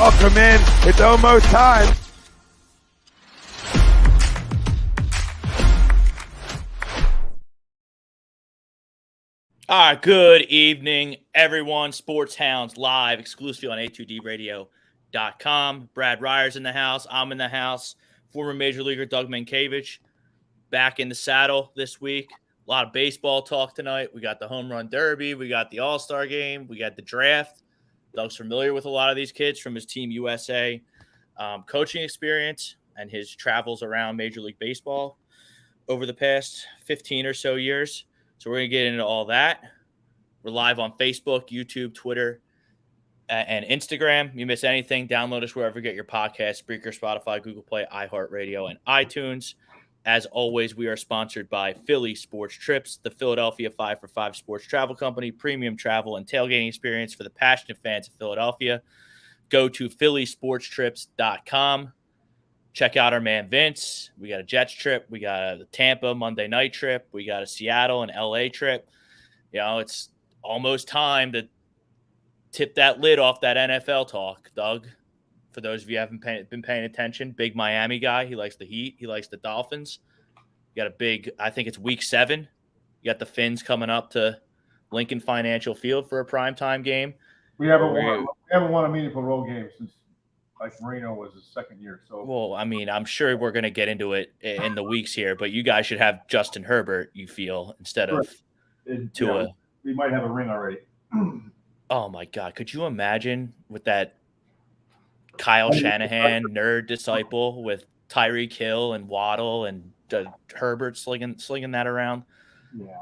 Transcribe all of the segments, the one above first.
Welcome in. It's almost time. All right, good evening, everyone. Sports Hounds live exclusively on A2D radio.com. Brad Ryer's in the house. I'm in the house. Former Major Leaguer Doug Mientkiewicz back in the saddle this week. A lot of baseball talk tonight. We got the Home Run Derby. We got the All-Star Game. We got the draft. Doug's familiar with a lot of these kids from his Team USA coaching experience and his travels around Major League Baseball over the past 15 or so years. So we're going to get into all that. We're live on Facebook, YouTube, Twitter, and Instagram. You miss anything, download us wherever you get your podcasts, Spreaker, Spotify, Google Play, iHeartRadio, and iTunes. As always, we are sponsored by Philly Sports Trips, the Philadelphia 5 for 5 sports travel company, premium travel and tailgating experience for the passionate fans of Philadelphia. Go to phillysportstrips.com. Check out our man Vince. We got a Jets trip. We got a Tampa Monday night trip. We got a Seattle and LA trip. You know, it's almost time to tip that lid off that NFL talk, Doug. For those of you who haven't been paying attention, big Miami guy. He likes the Heat. He likes the Dolphins. You got a big, I think it's week 7. You got the Finns coming up to Lincoln Financial Field for a primetime game. We haven't won a meaningful road game since Marino was his second year. So, well, I mean, I'm sure we're going to get into it in the weeks here, but you guys should have Justin Herbert, you feel, instead of Tua. Yeah, we might have a ring already. Oh, my God. Could you imagine with that Kyle Shanahan nerd disciple with Tyreek Hill and Waddle and Herbert slinging that around? Yeah.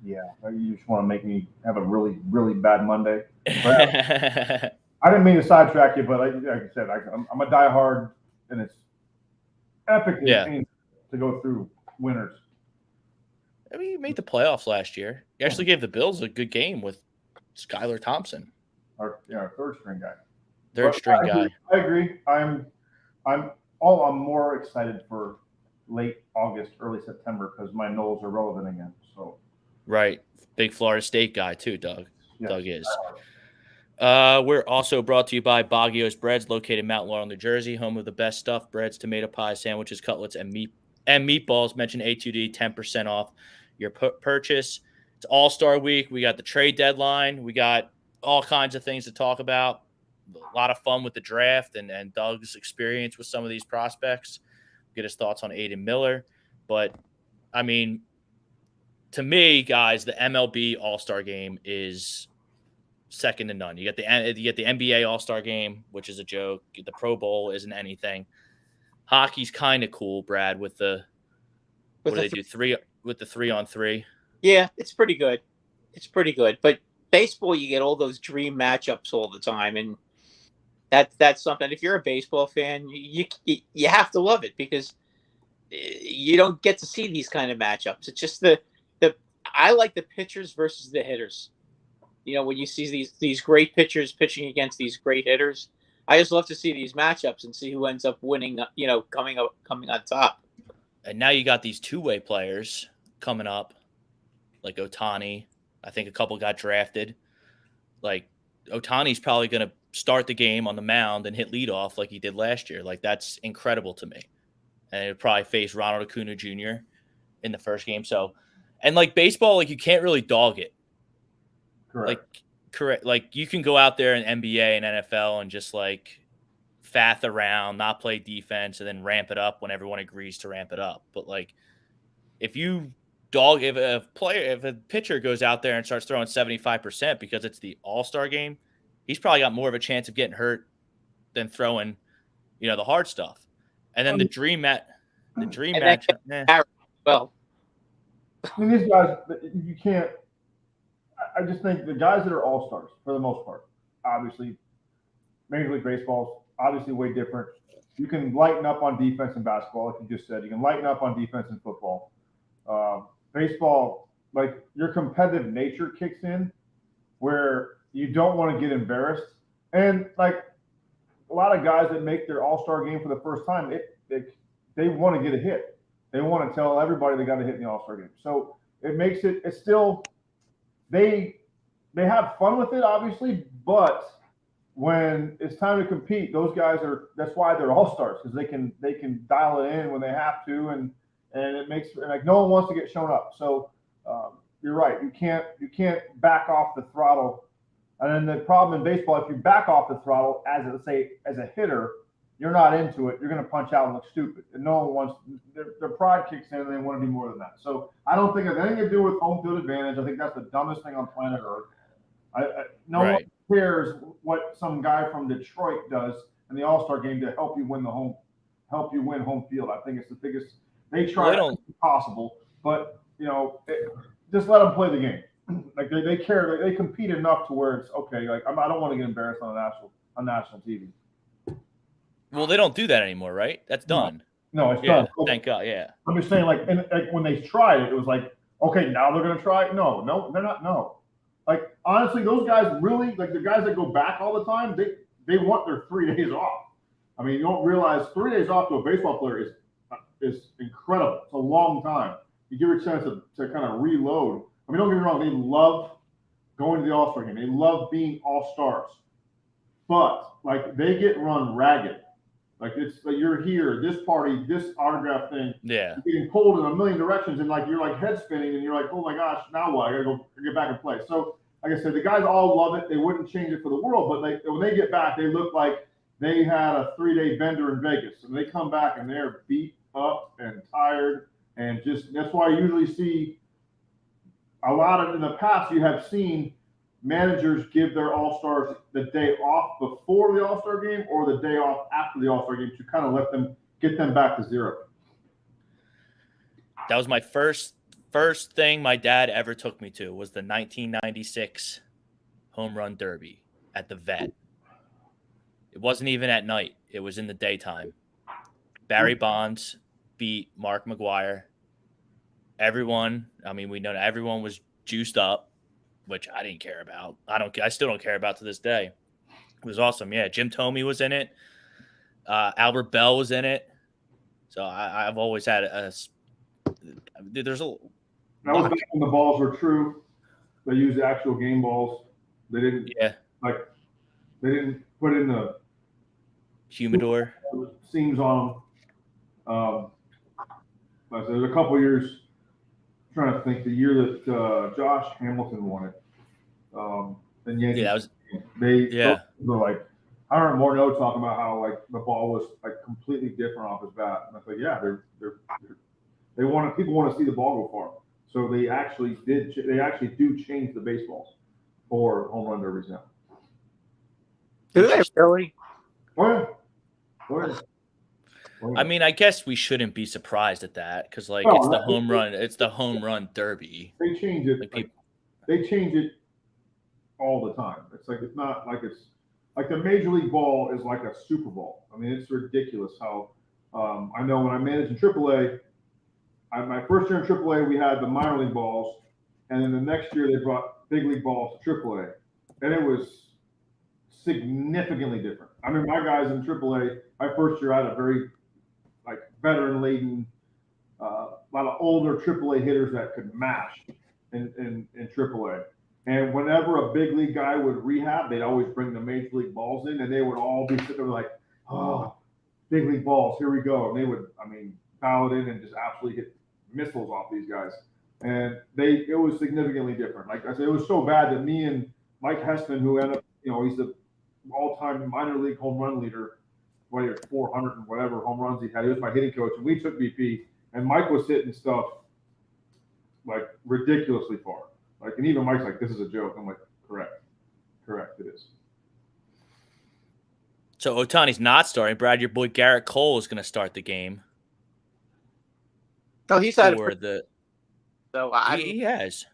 You just want to make me have a really, really bad Monday. I didn't mean to sidetrack you, but like I said, I'm a diehard, and it's epic to go through winners. I mean, you made the playoffs last year. You actually gave the Bills a good game with Skylar Thompson. Our third string guy. I agree. I'm more excited for late August, early September because my Knowles are relevant again. So right, big Florida State guy too, Doug. Yes. Doug is. We're also brought to you by Baggio's Breads, located in Mount Laurel, New Jersey, home of the best stuffed breads, tomato pies, sandwiches, cutlets, and meatballs. Mention A2D, 10% off your purchase. It's All-Star Week. We got the trade deadline. We got all kinds of things to talk about. A lot of fun with the draft and Doug's experience with some of these prospects. Get his thoughts on Aiden Miller. But, I mean, to me, guys, the MLB All-Star Game is second to none. You get the NBA All-Star Game, which is a joke. The Pro Bowl isn't anything. Hockey's kind of cool, Brad, with the what do they do? 3-on-3. Yeah, it's pretty good. But baseball, you get all those dream matchups all the time, and that's something. If you're a baseball fan, you have to love it because you don't get to see these kind of matchups. It's just I like the pitchers versus the hitters. You know, when you see these great pitchers pitching against these great hitters, I just love to see these matchups and see who ends up winning. You know, coming on top. And now you got these two-way players coming up, like Ohtani. I think a couple got drafted. Like Ohtani's probably going to start the game on the mound and hit leadoff like he did last year. Like that's incredible to me. And he'll probably face Ronald Acuna Jr. in the first game. So, and like baseball, like you can't really dog it. Correct. Like you can go out there in NBA and NFL and just like faff around, not play defense, and then ramp it up when everyone agrees to ramp it up. But like if a pitcher goes out there and starts throwing 75% because it's the All-Star Game, he's probably got more of a chance of getting hurt than throwing, the hard stuff. And then the dream match. Well, I mean, these guys, you can't. I just think the guys that are all-stars, for the most part, obviously, Major League Baseball's obviously way different. You can lighten up on defense in basketball, like you just said. You can lighten up on defense in football. Baseball, like your competitive nature kicks in where you don't want to get embarrassed. And like a lot of guys that make their all-star game for the first time, they want to get a hit. They want to tell everybody they got a hit in the all-star game. So it makes it's still, they have fun with it, obviously, but when it's time to compete, those guys that's why they're all-stars, because they can dial it in when they have to, and it makes like no one wants to get shown up. So you're right. You can't back off the throttle. And then the problem in baseball, if you back off the throttle as a hitter, you're not into it. You're going to punch out and look stupid. And no one wants their pride kicks in, and they want to be more than that. So I don't think it has anything to do with home field advantage. I think that's the dumbest thing on planet Earth. No one cares what some guy from Detroit does in the All-Star game to help you win home field. I think it's the biggest. They try to be possible, but just let them play the game. Like they care. They compete enough to where it's okay. Like I don't want to get embarrassed on national TV. Well, they don't do that anymore, right? That's done. No, it's done. Thank God. Yeah. I'm just saying, like when they tried it, it was like, okay, now they're going to try it. No, they're not. No. Like, honestly, those guys really, like the guys that go back all the time, they want their 3 days off. I mean, you don't realize 3 days off to a baseball player is incredible. It's a long time. You give a chance to kind of reload. I mean, don't get me wrong, they love going to the All-Star game. They love being All-Stars. But, like, they get run ragged. Like, it's like you're here, this party, this autograph thing. Yeah. You're getting pulled in a million directions, and like you're like head spinning, and you're like, oh my gosh, now what? I gotta go get back and play. So, like I said, the guys all love it. They wouldn't change it for the world, but when they get back, they look like they had a 3-day bender in Vegas, and they come back and they're beat up and tired, and just that's why I usually see a lot of in the past. You have seen managers give their all-stars the day off before the all-star game or the day off after the all-star game to kind of get them back to zero. That was my first thing my dad ever took me to was the 1996 home run derby at the Vet. It wasn't even at night. It was in the daytime. Barry Bonds beat Mark McGwire. Everyone, I mean, we know that everyone was juiced up, which I didn't care about. I still don't care about to this day. It was awesome. Yeah, Jim Thome was in it. Albert Bell was in it. So I've always had there's a. That was back when the balls were true. They used the actual game balls. They didn't. Yeah. Like they didn't put in the humidor seams on them. But there's a couple years. I'm trying to think the year that Josh Hamilton won it. And Yankees. Yeah, that was. They were like. I remember Morneau talking about how like the ball was like completely different off his bat, and I was like, yeah, people want to see the ball go far, so they actually do change the baseballs for home run derbies now. Do they really? Oh yeah. I mean, I guess we shouldn't be surprised at that because like it's the home run derby. They change it. They change it all the time. It's like it's not like it's. Like the Major League ball is like a Super Bowl. I mean, it's ridiculous how I know when I managed in AAA, my first year in AAA, we had the minor league balls, and then the next year they brought big league balls to AAA, and it was significantly different. I mean, my guys in AAA, my first year I had a very like veteran-laden, a lot of older AAA hitters that could mash in AAA. And whenever a big league guy would rehab, they'd always bring the major league balls in, and they would all be sitting there like, oh, big league balls, here we go. And they would, dial it in and just absolutely hit missiles off these guys. And it was significantly different. Like I said, it was so bad that me and Mike Hessman, who ended up, he's the all-time minor league home run leader, 400 and whatever home runs he had. He was my hitting coach, and we took BP, and Mike was hitting stuff like ridiculously far. Like, and even Mike's like, this is a joke. I'm like, correct, it is. So Ohtani's not starting. Brad, your boy Garrett Cole is going to start the game. Oh, he's had he has.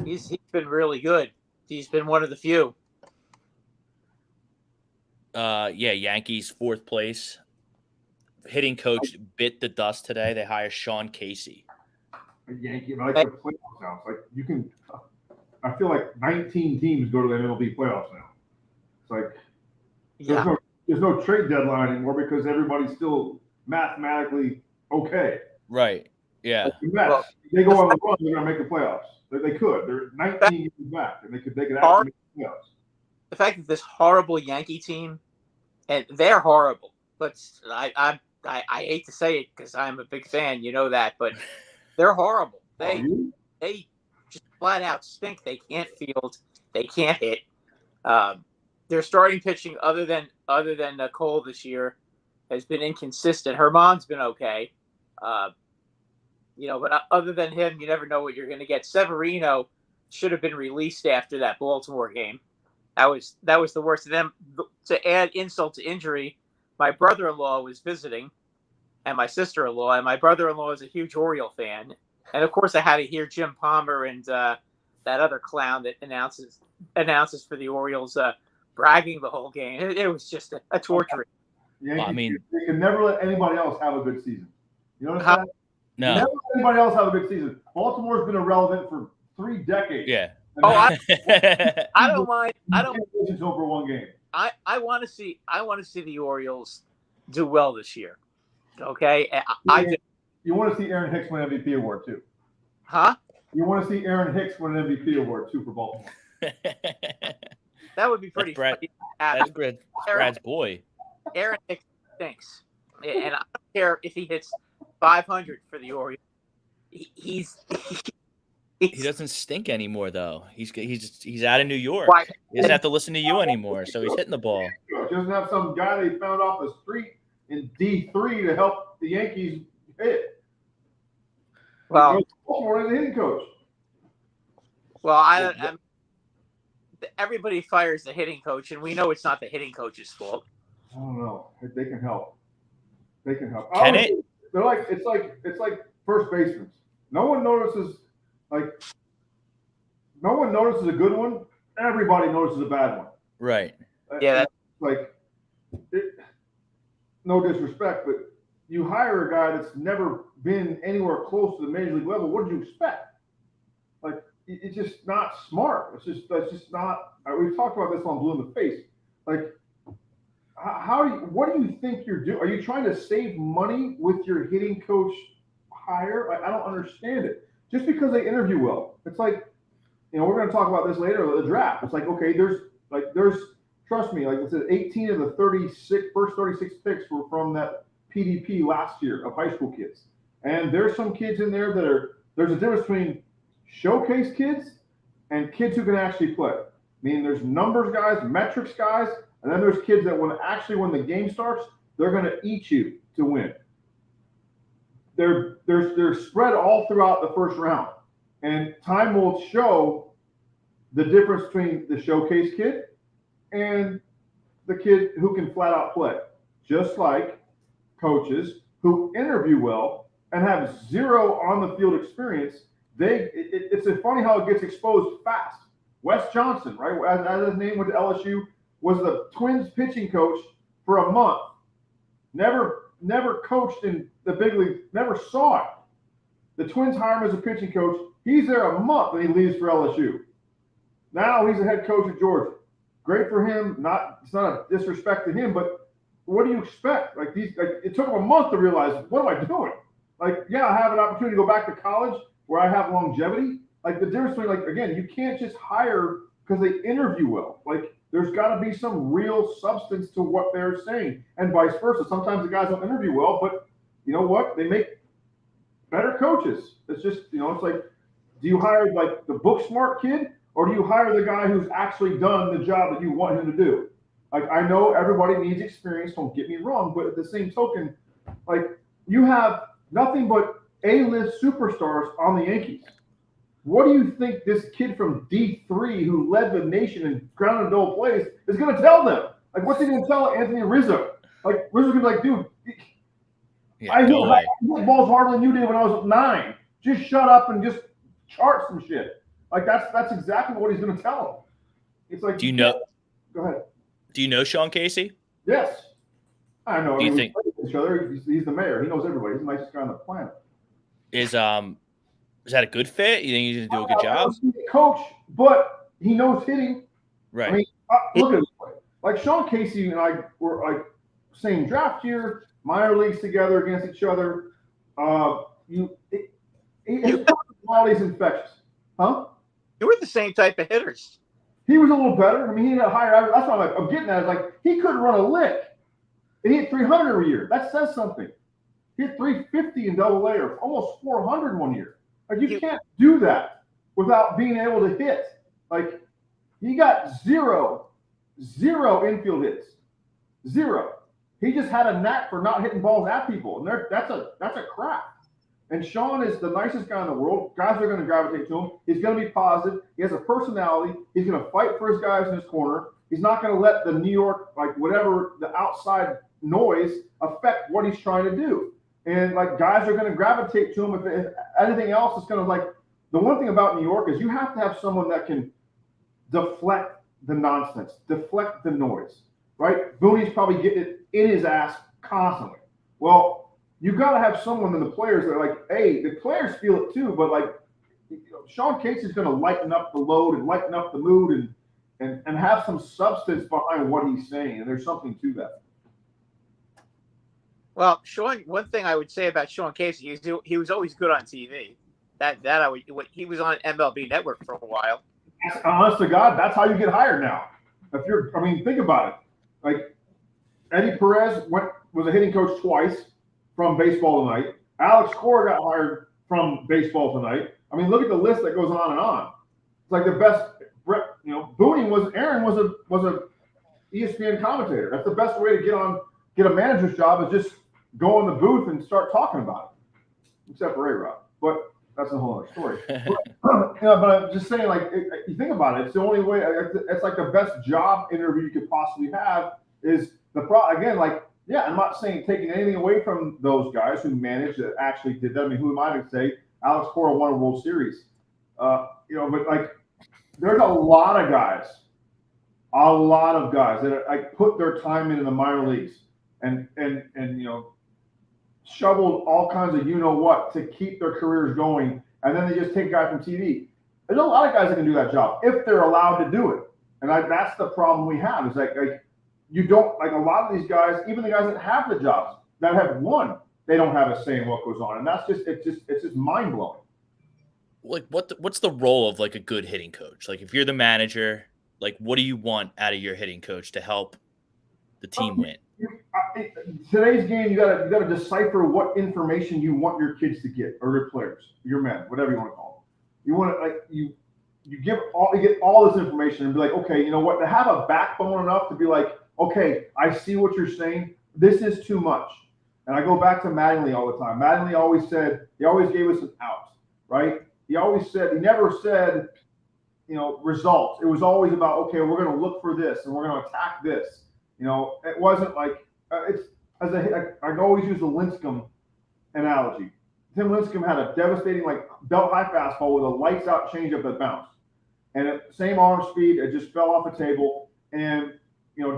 He's been really good. He's been one of the few. Yankees 4th place. Hitting coach bit the dust today. They hire Sean Casey. Yankee, I like the playoffs now. It's like you can. I feel like 19 teams go to the MLB playoffs now. It's like there's no trade deadline anymore because everybody's still mathematically okay. Right. Yeah. Like they go on the run, they're gonna make the playoffs. They could. They're 19 years back, and they could actually make the playoffs. the fact that this horrible Yankee team, and they're horrible. But I hate to say it because I'm a big fan, you know that, but they're horrible. They just flat out stink. They can't field. They can't hit. Their starting pitching, other than Cole this year, has been inconsistent. Herman's been okay, but other than him, you never know what you're going to get. Severino should have been released after that Baltimore game. That was the worst of them. To add insult to injury, my brother-in-law was visiting, and my sister-in-law, and my brother-in-law is a huge Oriole fan, and of course I had to hear Jim Palmer and that other clown that announces for the Orioles bragging the whole game. It was just a torture. Yeah, you can never let anybody else have a good season. You know what I'm saying? No. Never let anybody else have a good season. Baltimore's been irrelevant for 3 decades. Yeah. I don't mind. I don't. Over one game. I want to see the Orioles do well this year. Okay. You want to see Aaron Hicks win MVP award too. Huh? You want to see Aaron Hicks win an MVP award too for Baltimore. That would be pretty funny. That's Brad's boy. Aaron Hicks stinks, and I don't care if he hits 500 for the Orioles. He doesn't stink anymore, though. He's out of New York. Right. He doesn't have to listen to you anymore, so he's hitting the ball. He doesn't have some guy they found off the street in D3 to help the Yankees hit. Well, Baltimore is a hitting coach. Well, everybody fires the hitting coach, and we know it's not the hitting coach's fault. I don't know. They can help. They can help. Can it? They're like it's like first basemen. No one notices a good one. Everybody notices a bad one. Right. Yeah. No disrespect, but you hire a guy that's never been anywhere close to the major league level. What did you expect? Like, it's just not smart. That's just not. We've talked about this on Blue in the Face. Like, what do you think you're doing? Are you trying to save money with your hitting coach hire? I don't understand it. Just because they interview well, it's like, we're going to talk about this later. The draft. It's like, okay, there's trust me, like it said, 18 of the first 36 picks were from that PDP last year of high school kids, and there's some kids in there there's a difference between showcase kids and kids who can actually play. I mean, there's numbers guys, metrics guys, and then there's kids that when the game starts, they're going to eat you to win. They're spread all throughout the first round, and time will show the difference between the showcase kid and the kid who can flat out play. Just like coaches who interview well and have zero on the field experience, it's funny how it gets exposed fast. Wes Johnson, right, as his name went to LSU, was the Twins pitching coach for a month. Never coached in the big league, never saw it. The Twins hire him as a pitching coach. He's there a month and he leaves for LSU. Now he's a head coach at Georgia. Great for him. It's not a disrespect to him, but what do you expect? It took him a month to realize, what am I doing? I have an opportunity to go back to college where I have longevity. The difference between, again, you can't just hire because they interview well. There's got to be some real substance to what they're saying, and vice versa. Sometimes the guys don't interview well, but you know what? They make better coaches. It's just, it's like, do you hire the book smart kid, or do you hire the guy who's actually done the job that you want him to do? I know everybody needs experience, don't get me wrong, but at the same token, you have nothing but A-list superstars on the Yankees. What do you think this kid from D3 who led the nation in ground and goal plays is going to tell them? What's he going to tell Anthony Rizzo? Rizzo's going to be like, dude, I hit balls harder than you did when I was 9. Just shut up and just chart some shit. That's exactly what he's going to tell him. It's like, do you know? Go ahead. Do you know Sean Casey? Yes, I know. Do you think each other? He's the mayor. He knows everybody. He's the nicest guy on the planet. Is that a good fit? You think he's going to do a good job? Coach, but he knows hitting. Right. I mean, look at it this way. Sean Casey and I were same draft year, minor leagues together against each other. His personality's infectious, huh? You were the same type of hitters. He was a little better. I mean, he had a higher average. That's what I'm getting at. Is like he couldn't run a lick. And he hit 300 every year. That says something. He hit 350 in Double A, or almost 400 one year. Like you can't do that without being able to hit. Like he got zero infield hits, zero. He just had a knack for not hitting balls at people, and that's a craft. And Sean is the nicest guy in the world. Guys are going to gravitate to him. He's going to be positive. He has a personality. He's going to fight for his guys in his corner. He's not going to let the New York, like whatever the outside noise affect what he's trying to do. And like guys are going to gravitate to him. If anything else is going to, like, the one thing about New York is you have to have someone that can deflect the nonsense, deflect the noise, right? Booney's probably getting it in his ass constantly. Well, you got to have someone in the players that are like, hey, the players feel it too, but like, Sean Casey's going to lighten up the load and lighten up the mood and have some substance behind what he's saying. And there's something to that. Well, Sean, one thing I would say about Sean Casey, he was always good on TV. He was on MLB Network for a while. Honest to God, that's how you get hired now. Think about it. Like Eddie Perez was a hitting coach twice from Baseball Tonight. Alex Cora got hired from Baseball Tonight. I mean, look at the list that goes on and on. It's like the best. Aaron was a ESPN commentator. That's the best way to get a manager's job, is just go in the booth and start talking about it. Except for A-Rod, but that's a whole other story. But I'm just saying, like, you think about it, it's the only way. It's like the best job interview you could possibly have is again, like, yeah, I'm not saying taking anything away from those guys who managed that actually did that. I mean, who am I to say Alex Cora won a World Series? But like, there's a lot of guys that like put their time into the minor leagues and shoveled all kinds of what to keep their careers going, and then they just take a guy from TV. There's a lot of guys that can do that job if they're allowed to do it, and that's the problem we have. Is like you don't, like, a lot of these guys, even the guys that have the jobs that have won, they don't have a say in what goes on, and that's just it's just mind blowing. Like, what's the role of like a good hitting coach? Like, if you're the manager, like, what do you want out of your hitting coach to help the team win? Today's game, you gotta decipher what information you want your kids to get, or your players, your men, whatever you want to call them. You want to, like, you get all this information and be like, okay, you know what? To have a backbone enough to be like, okay, I see what you're saying. This is too much. And I go back to Mattingly all the time. Mattingly always said, he always gave us an out, right? He never said, results. It was always about, okay, we're going to look for this and we're going to attack this. It wasn't like, I always use the Lincecum analogy. Tim Lincecum had a devastating, like, belt high fastball with a lights out changeup that bounced. And same arm speed, it just fell off the table. And,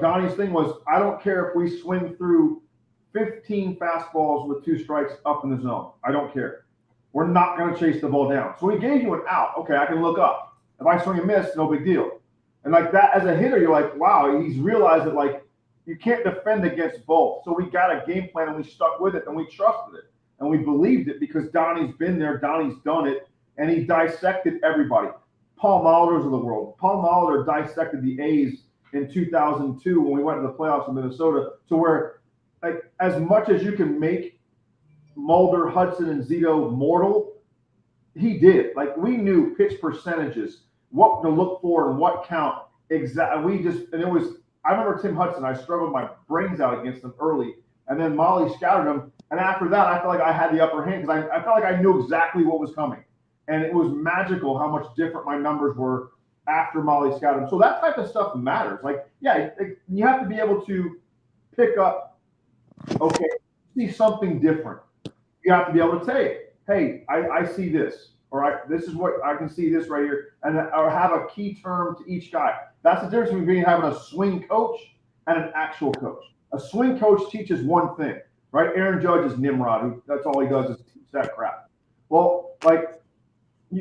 Donnie's thing was, I don't care if we swing through 15 fastballs with 2 strikes up in the zone. I don't care. We're not going to chase the ball down. So he gave you an out. Okay, I can look up. If I swing and miss, no big deal. And like that, as a hitter, you're like, wow, he's realized that, like, you can't defend against both. So we got a game plan and we stuck with it and we trusted it. And we believed it because Donnie's been there, Donnie's done it, and he dissected everybody. Paul Molitor's of the world. Paul Molitor dissected the A's in 2002 when we went to the playoffs in Minnesota, to where, like, as much as you can make Mulder, Hudson, and Zito mortal, he did. Like, we knew pitch percentages, what to look for and what count exactly. I remember Tim Hudson, I struggled my brains out against him early, and then Molly scouted him, and after that, I felt like I had the upper hand because I felt like I knew exactly what was coming. And it was magical how much different my numbers were after Molly scouted him. So that type of stuff matters. Like, yeah, you have to be able to pick up, okay, see something different. You have to be able to say, hey, I see this, or this is what I can see this right here, or have a key term to each guy. That's the difference between having a swing coach and an actual coach. A swing coach teaches one thing, right? Aaron Judge is Nimrod. That's all he does is teach that crap. Well, like,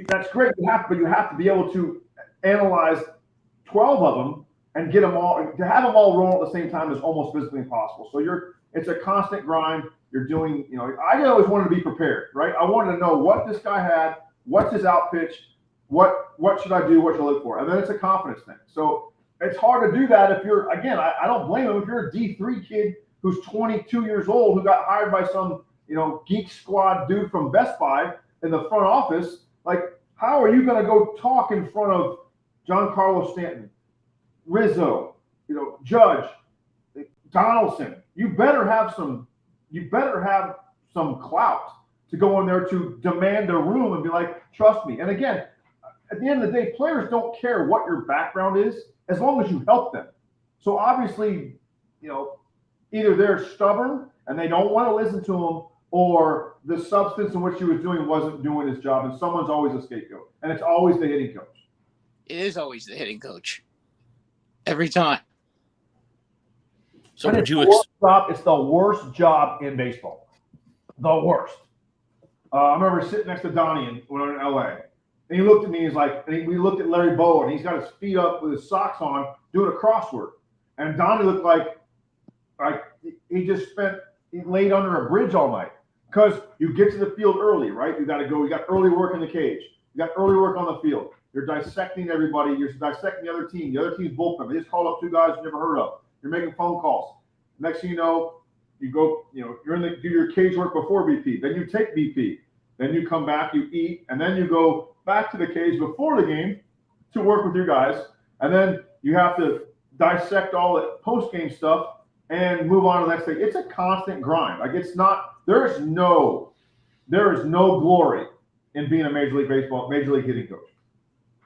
that's great. But you have to be able to analyze 12 of them and get them all. To have them all roll at the same time is almost physically impossible. So it's a constant grind. You're doing, I always wanted to be prepared, right? I wanted to know what this guy had, what's his out pitch, What should I do? What should I look for? And then it's a confidence thing. So it's hard to do that if you're, again, I don't blame him. If you're a D3 kid who's 22 years old who got hired by some, geek squad dude from Best Buy in the front office, like, how are you going to go talk in front of Giancarlo Stanton, Rizzo, Judge, Donaldson? You better have some clout to go in there to demand a room and be like, trust me. And again, at the end of the day, players don't care what your background is as long as you help them. So obviously, either they're stubborn and they don't want to listen to him, or the substance in which he was doing wasn't doing his job, and someone's always a scapegoat. And it's always the hitting coach. It is always the hitting coach. Every time. So it's the worst job in baseball. The worst. I remember sitting next to Donnie when we were in LA. And he looked at me, we looked at Larry Bowa, and he's got his feet up with his socks on doing a crossword. And Donnie looked like he laid under a bridge all night. Because you get to the field early, right? You got to go. You got early work in the cage. You got early work on the field. You're dissecting everybody. You're dissecting the other team. The other team's bullpen. They just called up two guys you never heard of. You're making phone calls. Next thing you know, you go, you're do your cage work before BP. Then you take BP. Then you come back, you eat, and then you go back to the cage before the game to work with your guys. And then you have to dissect all the post-game stuff and move on to the next thing. It's a constant grind. There is no glory in being a Major League hitting coach.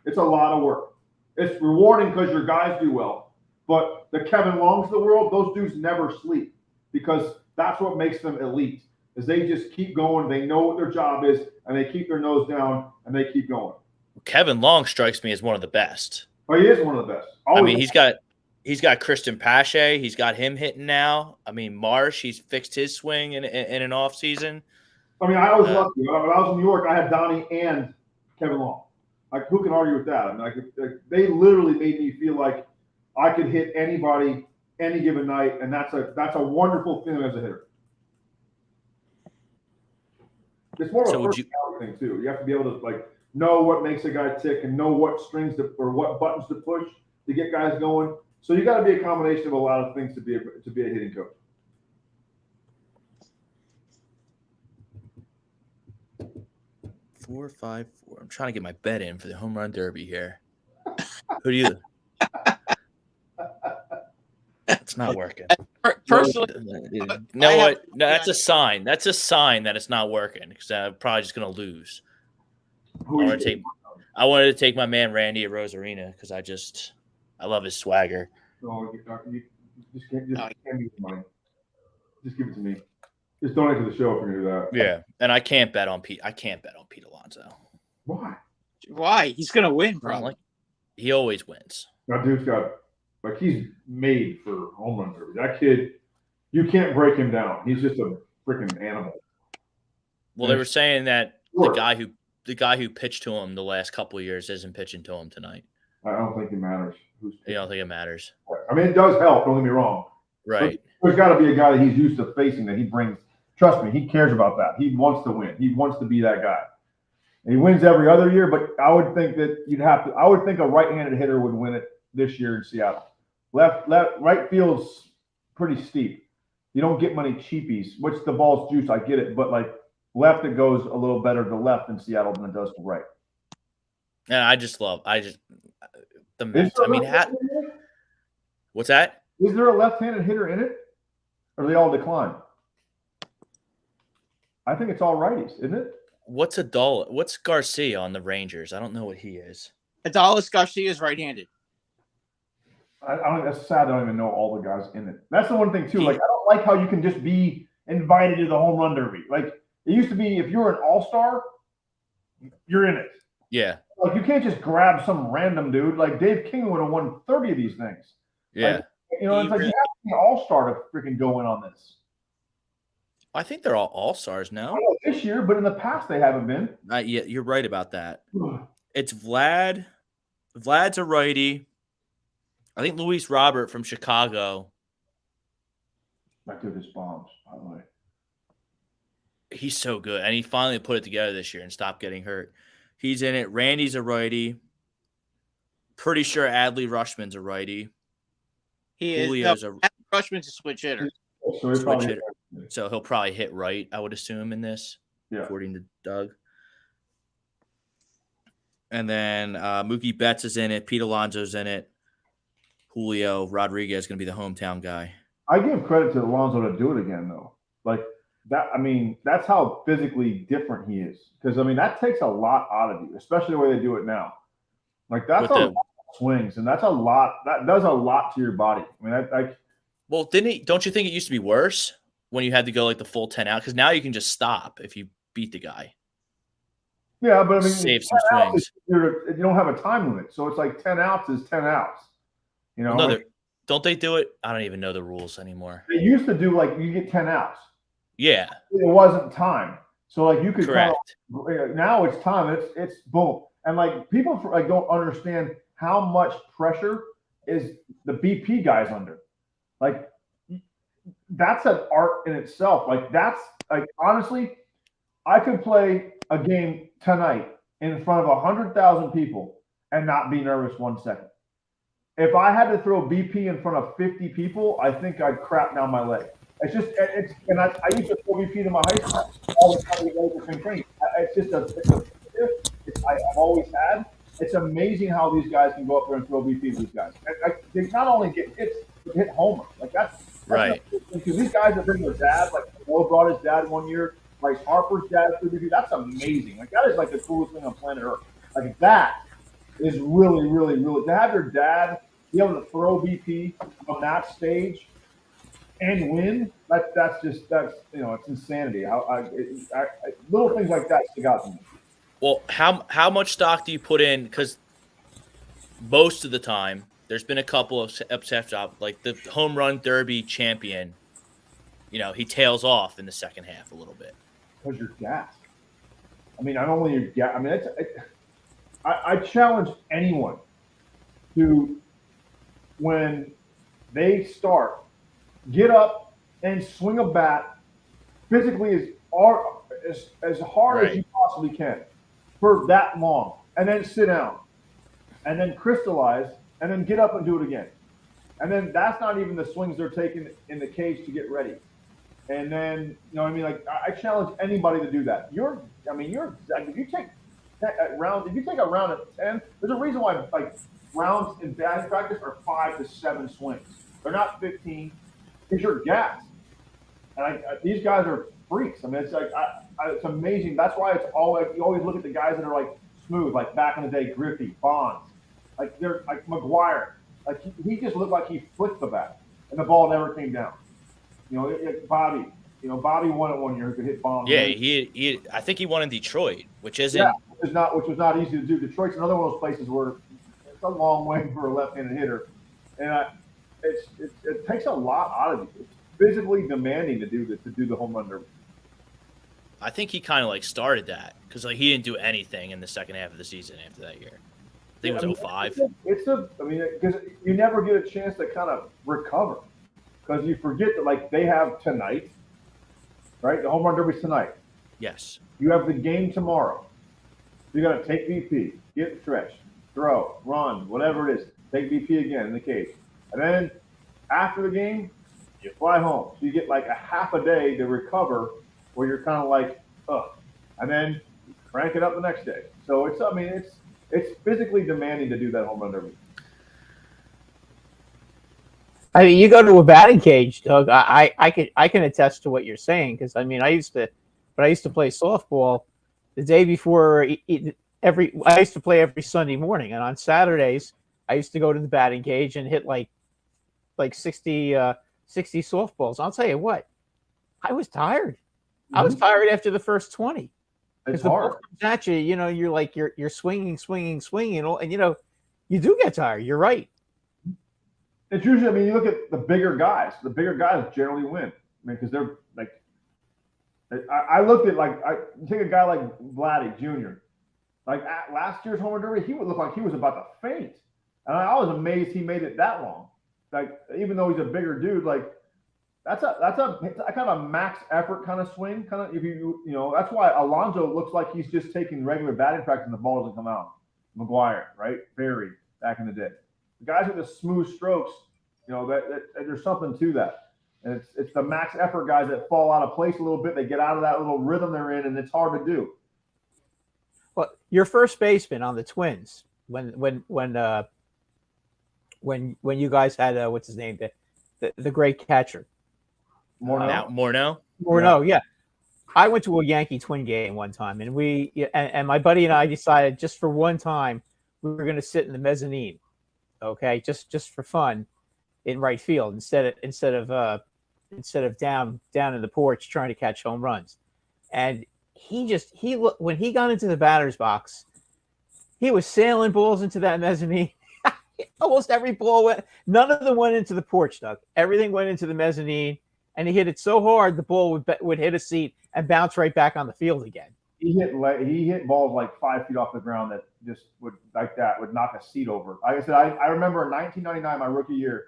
It's a lot of work. It's rewarding because your guys do well. But the Kevin Longs of the world, those dudes never sleep, because that's what makes them elite, is they just keep going. They know what their job is, and they keep their nose down, and they keep going. Kevin Long strikes me as one of the best. Oh, he is one of the best. He's got Christian Pache. He's got him hitting now. Marsh, he's fixed his swing in an off season. I was lucky. When I was in New York, I had Donnie and Kevin Long. Who can argue with that? They literally made me feel like I could hit anybody any given night, and that's a wonderful feeling as a hitter. It's more of a personality thing too. You have to be able to know what makes a guy tick and know what strings or what buttons to push to get guys going. So you got to be a combination of a lot of things to be a hitting coach. Four, 5, 4. I'm trying to get my bet in for the home run derby here. Who do you? It's not working. Personally, you know what? No, that's a sign. That's a sign that it's not working, because I'm probably just going to lose. I wanted to take my man Randy at Rosarina because I love his swagger. No, you just can't give me the money. Just give it to me. Just donate to the show if you're gonna do that. Yeah, and I can't bet on Pete. I can't bet on Pete Alonso. Why? He's gonna win, probably. He always wins. That dude's got he's made for home run derby. That kid, you can't break him down. He's just a freaking animal. Well, they were saying that the guy who pitched to him the last couple of years isn't pitching to him tonight. I don't think it matters. You don't think it matters? It does help. Don't get me wrong. Right. But there's got to be a guy that he's used to facing that he brings. Trust me, he cares about that. He wants to win. He wants to be that guy. And he wins every other year, but I would think that I would think a right-handed hitter would win it this year in Seattle. Right field's pretty steep. You don't get many cheapies, which the ball's juice, I get it, but left, it goes a little better to left in Seattle than it does to right. And the Mets. What's that? Is there a left-handed hitter in it? Or do they all decline? I think it's all righties, isn't it? What's Garcia on the Rangers? I don't know what he is. Adolis Garcia is right-handed. I don't. That's sad. I don't even know all the guys in it. That's the one thing too. I don't like how you can just be invited to the home run derby. It used to be, if you're an all-star, you're in it. Yeah. You can't just grab some random dude. Dave King would have won 30 of these things. Yeah. You have to be an all-star to freaking go in on this. I think they're all all-stars now. I know this year, but in the past they haven't been. Yeah, you're right about that. It's Vlad. Vlad's a righty. I think Luis Robert from Chicago. That dude is bombs, by the way. He's so good, and he finally put it together this year and stopped getting hurt. He's in it. Randy's a righty. Pretty sure Adley Rushman's a righty. He is. Julio's No, Rushman's a switch hitter. So he's switch hitter. So he'll probably hit right, I would assume, in this, according to Doug. And then Mookie Betts is in it. Pete Alonso's in it. Julio Rodriguez is going to be the hometown guy. I give credit to Alonso to do it again, though. Like that, I mean, that's how physically different he is. Because, I mean, that takes a lot out of you, especially the way they do it now. Like, that's a lot of swings, and that's a lot. That does a lot to your body. I mean, well, don't you think it used to be worse when you had to go like the full 10 out? Because now you can just stop if you beat the guy. Yeah, but I mean, save some swings. You don't have a time limit, so it's like 10 outs is 10 outs. You know, well, no, don't they do it? I don't even know the rules anymore. They used to do like you get 10 outs. Yeah, it wasn't time, so like you could correct. Now it's time. It's boom, and like people like don't understand how much pressure is the BP guys under. Like that's an art in itself. Like that's like honestly, I could play a game tonight in front of 100,000 people and not be nervous 1 second. If I had to throw BP in front of 50 people, I think I'd crap down my leg. It's just and I used to throw BP to my high school all the time to go to spring training. It's just I've always had. It's amazing how these guys can go up there and throw BP to these guys. They not only get hits, but hit homers. Like that's right. Because these guys that bring their dad, like Mo brought his dad one year, Bryce Harper's dad threw BP. That's amazing. Like that is like the coolest thing on planet Earth. Like that is really, really, really to have your dad be able to throw BP on that stage and win. That's it's insanity. Little things like that stick out to me. Well, how much stock do you put in? Because most of the time, there's been a couple of upset jobs, like the home run derby champion. You know, he tails off in the second half a little bit. Because you're gassed. I mean, not only you're gassed. I mean, I challenge anyone to, when they start, get up and swing a bat physically as hard as you possibly can for that long, and then sit down, and then crystallize, and then get up and do it again. And then that's not even the swings they're taking in the cage to get ready. And then, you know what I mean? Like, I challenge anybody to do that. If you take a round at 10, there's a reason why, like, rounds in batting practice are 5 to 7 swings. They're not 15 because you're gassed. And these guys are freaks. I mean, it's like, it's amazing. That's why it's all like, you always look at the guys that are like smooth, like back in the day, Griffey, Bonds, like they're like McGuire. Like he just looked like he flicked the bat and the ball never came down. You know, Bobby. You know, Bobby won it one year. Who could hit bombs. Yeah, he. I think he won in Detroit, which isn't. Yeah, which was not easy to do. Detroit's another one of those places where it's a long way for a left-handed hitter, and it takes a lot out of you. It's physically demanding to do the home run derby. I think he kind of like started that because like he didn't do anything in the second half of the season after that year. I think it was 05. Because you never get a chance to kind of recover. Because you forget that, like, they have tonight, right? The home run derby's tonight. Yes. You have the game tomorrow. You got to take BP, get stretched, throw, run, whatever it is. Take BP again in the cage. And then after the game, you fly home. So you get like a half a day to recover where you're kind of like, ugh. And then crank it up the next day. So it's physically demanding to do that home run derby. I mean, you go to a batting cage, Doug. I can attest to what you're saying because I mean, I used to play softball the day before I used to play every Sunday morning, and on Saturdays I used to go to the batting cage and hit like 60 softballs. I'll tell you what, I was tired. Mm-hmm. I was tired after the first 20. It's hard. At you, you know, you're like you're swinging, and you know, you do get tired. You're right. It's usually, I mean, you look at the bigger guys. The bigger guys generally win. I mean, because they're like, I looked at you take a guy like Vladdy Jr. Like at last year's home run derby, he would look like he was about to faint, and I was amazed he made it that long. Like even though he's a bigger dude, like That's a kind of a max effort kind of swing. Kind of, if you know, that's why Alonso looks like he's just taking regular batting practice and the ball doesn't come out. McGuire, right? Barry, back in the day. The guys with the smooth strokes, you know, that there's something to that. And it's the max effort guys that fall out of place a little bit. They get out of that little rhythm they're in, and it's hard to do. Well, your first baseman on the Twins, when you guys had what's his name, the great catcher. Morneau. Yeah. I went to a Yankee Twin game one time, and and my buddy and I decided just for one time we were going to sit in the mezzanine, okay, just for fun, in right field instead of down in the porch trying to catch home runs. And when he got into the batter's box, he was sailing balls into that mezzanine. Almost every ball went. None of them went into the porch, Doug. Everything went into the mezzanine. And he hit it so hard the ball would hit a seat and bounce right back on the field again. He hit balls like 5 feet off the ground that just would knock a seat over. Like I said, I remember in 1999, my rookie year,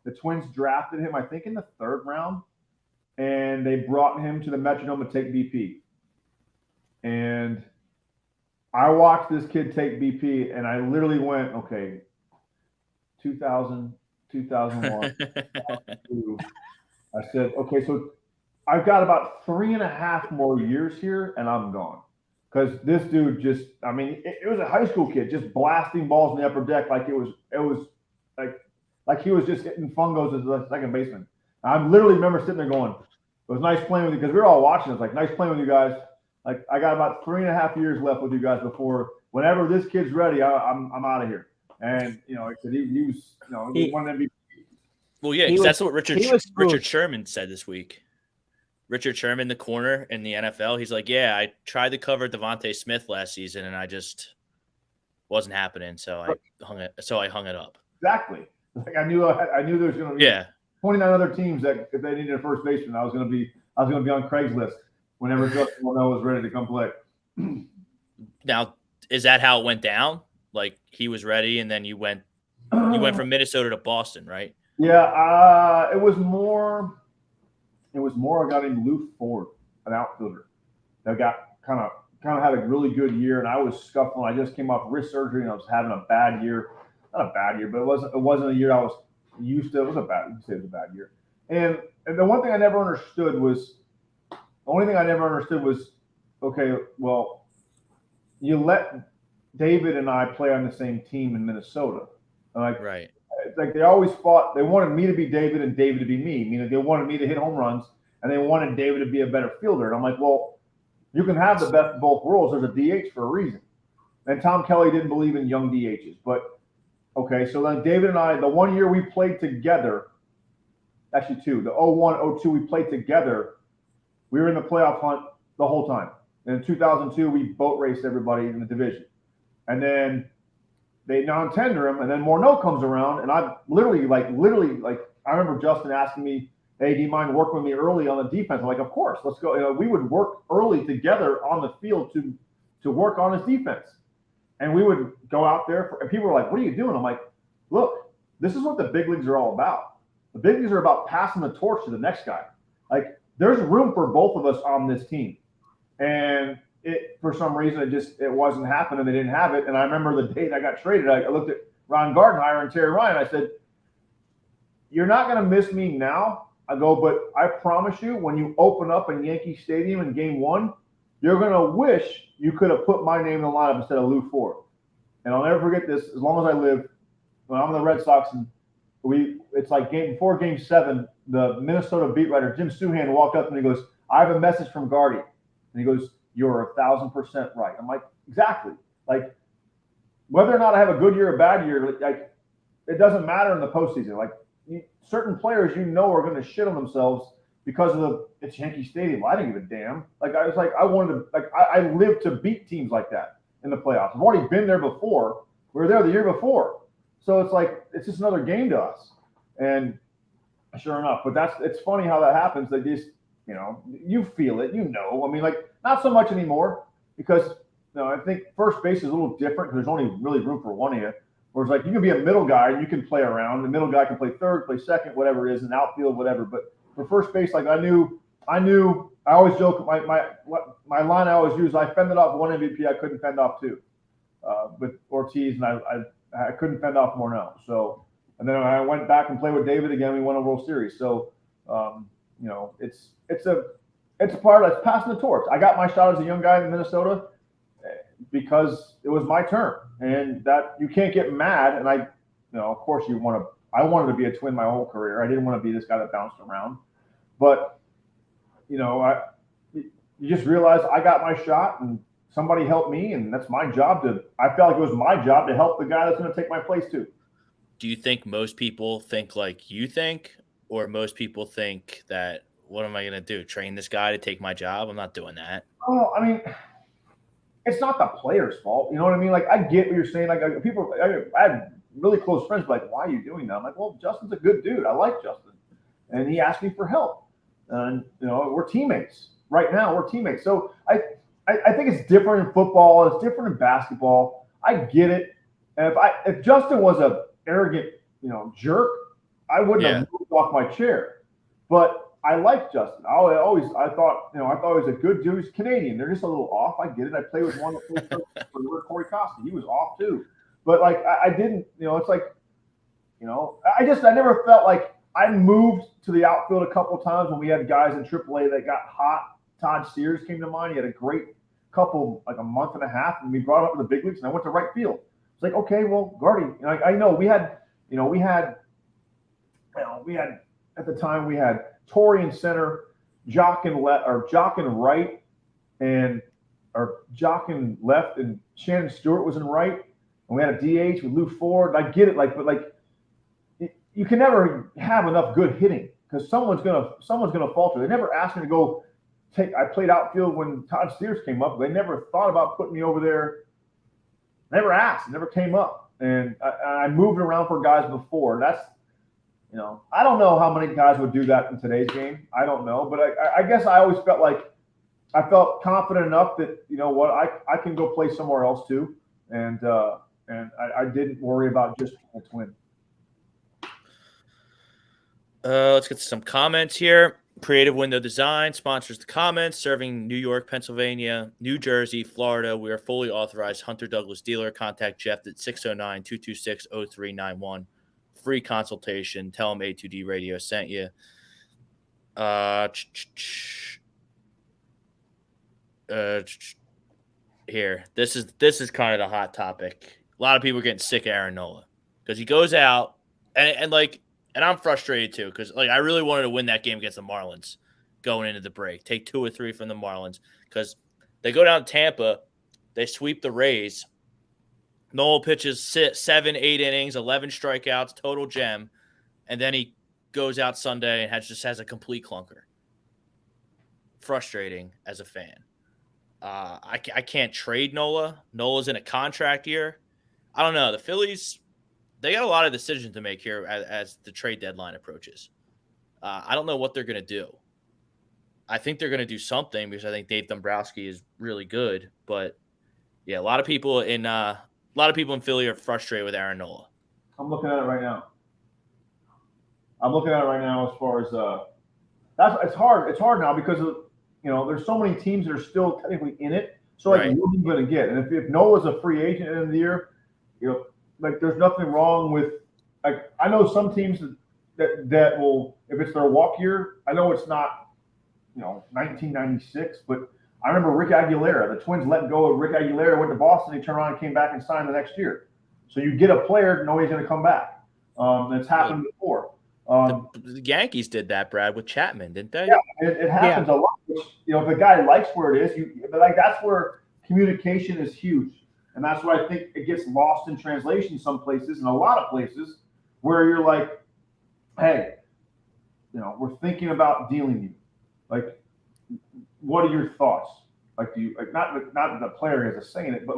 the Twins drafted him, I think, in the 3rd round, and they brought him to the Metrodome to take BP. And I watched this kid take BP, and I literally went, okay, 2000, 2001, 2002. I said, okay, so I've got about 3.5 more years here, and I'm gone. Because this dude just, I mean, it was a high school kid just blasting balls in the upper deck like it was like he was just hitting fungos as a second baseman. I literally remember sitting there going, it was nice playing with you, because we were all watching. It's like, nice playing with you guys. Like, I got about 3.5 years left with you guys before, whenever this kid's ready, I'm out of here. And, you know, like I said, he was, you know, he wanted to be. Well, yeah, that's what Richard Sherman said this week. Richard Sherman, the corner in the NFL, he's like, yeah, I tried to cover Devontae Smith last season, and I just wasn't happening, so I hung it up. Exactly. Like I knew there was going to be 29 other teams that if they needed a first baseman, I was going to be on Craigslist whenever Justin Morneau was ready to come play. Now, is that how it went down? Like he was ready, and then you went from Minnesota to Boston, right? Yeah, it was more a guy named Lou Ford, an outfielder, that got kind of had a really good year, and I was scuffling. I just came off wrist surgery, and I was having a bad year. Not a bad year, but it wasn't a year I was used to. You can say it was a bad year. And the one thing I never understood was, okay, well, you let David and I play on the same team in Minnesota. Like, right. Like they always fought. They wanted me to be David and David to be me. Meaning they wanted me to hit home runs, and they wanted David to be a better fielder. And I'm like, well, you can have the best of both worlds. There's a DH for a reason. And Tom Kelly didn't believe in young DHs. But, okay, so then David and I, the 1 year we played together, actually 2, the 01, 02 we played together, we were in the playoff hunt the whole time. And in 2002, we boat raced everybody in the division. And then they non-tender him, and then Morneau comes around, and I literally, I remember Justin asking me, hey, do you mind working with me early on the defense? I'm like, of course, let's go. You know, we would work early together on the field to work on his defense. And we would go out there, and people were like, what are you doing? I'm like, look, this is what the big leagues are all about. The big leagues are about passing the torch to the next guy. Like, there's room for both of us on this team. And for some reason, it wasn't happening. They didn't have it. And I remember the day that I got traded, I looked at Ron Gardenhire and Terry Ryan. I said, you're not going to miss me now. I go, but I promise you, when you open up in Yankee Stadium in Game 1, you're going to wish you could have put my name in the lineup instead of Lou Ford. And I'll never forget this. As long as I live, when I'm in the Red Sox, and it's like before Game 7, the Minnesota beat writer, Jim Suhan, walked up and he goes, I have a message from Gardy. And he goes, you're 1,000% right. I'm like, exactly. Like, whether or not I have a good year or bad year, like, it doesn't matter in the postseason. Like, certain players are going to shit on themselves because of it's Yankee Stadium. I didn't give a damn. Like, I was like, I lived to beat teams like that in the playoffs. I've already been there before. We were there the year before. So it's like, it's just another game to us. And sure enough, but it's funny how that happens. They just, you feel it, I mean, like, not so much anymore because, I think first base is a little different because there's only really room for one of you. Whereas, like, you can be a middle guy and you can play around. The middle guy can play third, play second, whatever it is, and outfield, whatever. But for first base, like I knew. I always joke. My line I always use. I fended off one MVP. I couldn't fend off two, with Ortiz, and I couldn't fend off Morneau. So, and then I went back and played with David again. We won a World Series. So, it's part of that's passing the torch. I got my shot as a young guy in Minnesota because it was my turn, and that you can't get mad. And of course I wanted to be a Twin my whole career. I didn't want to be this guy that bounced around, but you just realize I got my shot and somebody helped me, and that's my job I felt like it was my job to help the guy that's going to take my place too. Do you think most people think like you think, or most people think that, what am I going to do? Train this guy to take my job? I'm not doing that. Oh, I mean, it's not the player's fault. You know what I mean? Like, I get what you're saying. Like, people, I had really close friends like, why are you doing that? I'm like, well, Justin's a good dude. I like Justin. And he asked me for help. And, we're teammates. Right now, we're teammates. So I think it's different in football. It's different in basketball. I get it. And if Justin was a arrogant, jerk, I wouldn't have moved off my chair. But I like Justin. I thought he was a good dude. He's Canadian. They're just a little off. I get it. I played with one that played for Corey Costa. He was off too. But like I didn't, it's like, I never felt like I moved to the outfield a couple times when we had guys in AAA that got hot. Todd Sears came to mind. He had a great couple, like a month and a half, and we brought him up to the big leagues, and I went to right field. It's like, okay, well, Gardy, I know we had at the time we had Torrey in center, Jock in right, and Shannon Stewart was in right, and we had a DH with Lou Ford. I get it, but you can never have enough good hitting because someone's gonna falter. They never asked me to go I played outfield when Todd Sears came up. They never thought about putting me over there. Never asked. It never came up. And I moved around for guys before. That's, I don't know how many guys would do that in today's game. I don't know. But I guess I always felt like I felt confident enough that, I can go play somewhere else too. And I didn't worry about just a Twin. Let's get to some comments here. Creative Window Design sponsors the comments, serving New York, Pennsylvania, New Jersey, Florida. We are fully authorized Hunter Douglas dealer. Contact Jeff at 609-226-0391. Free consultation. Tell him A2D Radio sent you. Here. This is kind of the hot topic. A lot of people are getting sick of Aaron Nola because he goes out and I'm frustrated too because I really wanted to win that game against the Marlins going into the break. Take 2 or 3 from the Marlins because they go down to Tampa, they sweep the Rays. Nola pitches 7, 8 innings, 11 strikeouts, total gem, and then he goes out Sunday and has a complete clunker. Frustrating as a fan. I can't trade Nola. Nola's in a contract year. I don't know. The Phillies, they got a lot of decisions to make here as the trade deadline approaches. I don't know what they're going to do. I think they're going to do something because I think Dave Dombrowski is really good. But yeah, a lot of people in Philly are frustrated with Aaron Nola. I'm looking at it right now. As far as it's hard. It's hard now because of, there's so many teams that are still technically in it. So what are you going to get? And if Nola's a free agent at the end of the year, there's nothing wrong with. I know some teams that will, if it's their walk year. I know it's not, 1996, but I remember Rick Aguilera. The Twins let go of Rick Aguilera, went to Boston. He turned around and came back and signed the next year. So you get a player, know he's going to come back. It's happened before. The Yankees did that, Brad, with Chapman, didn't they? Yeah, it happens a lot. Which, if a guy likes where it is, that's where communication is huge. And that's why I think it gets lost in translation some places and a lot of places where you're like, hey, we're thinking about dealing you. Like, what are your thoughts? Like, do you not that the player is saying it, but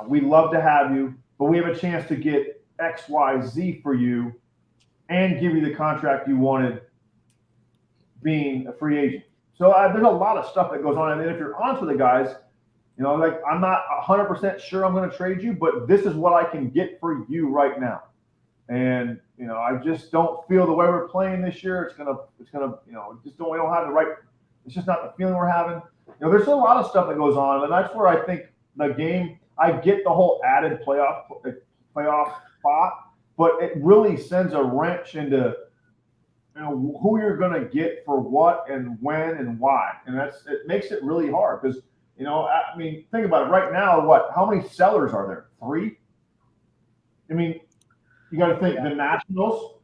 we love to have you, but we have a chance to get X, Y, Z for you and give you the contract you wanted being a free agent. So there's a lot of stuff that goes on. And then if you're honest with the guys, I'm not 100% sure I'm going to trade you, but this is what I can get for you right now. And, I just don't feel the way we're playing this year. It's gonna, we don't have the right. It's just not the feeling we're having. There's a lot of stuff that goes on, and that's where I think the game. I get the whole added playoff spot, but it really sends a wrench into who you're going to get for what and when and why, and it makes it really hard because I mean, think about it. Right now, how many sellers are there? 3. I mean, you got to think the Nationals,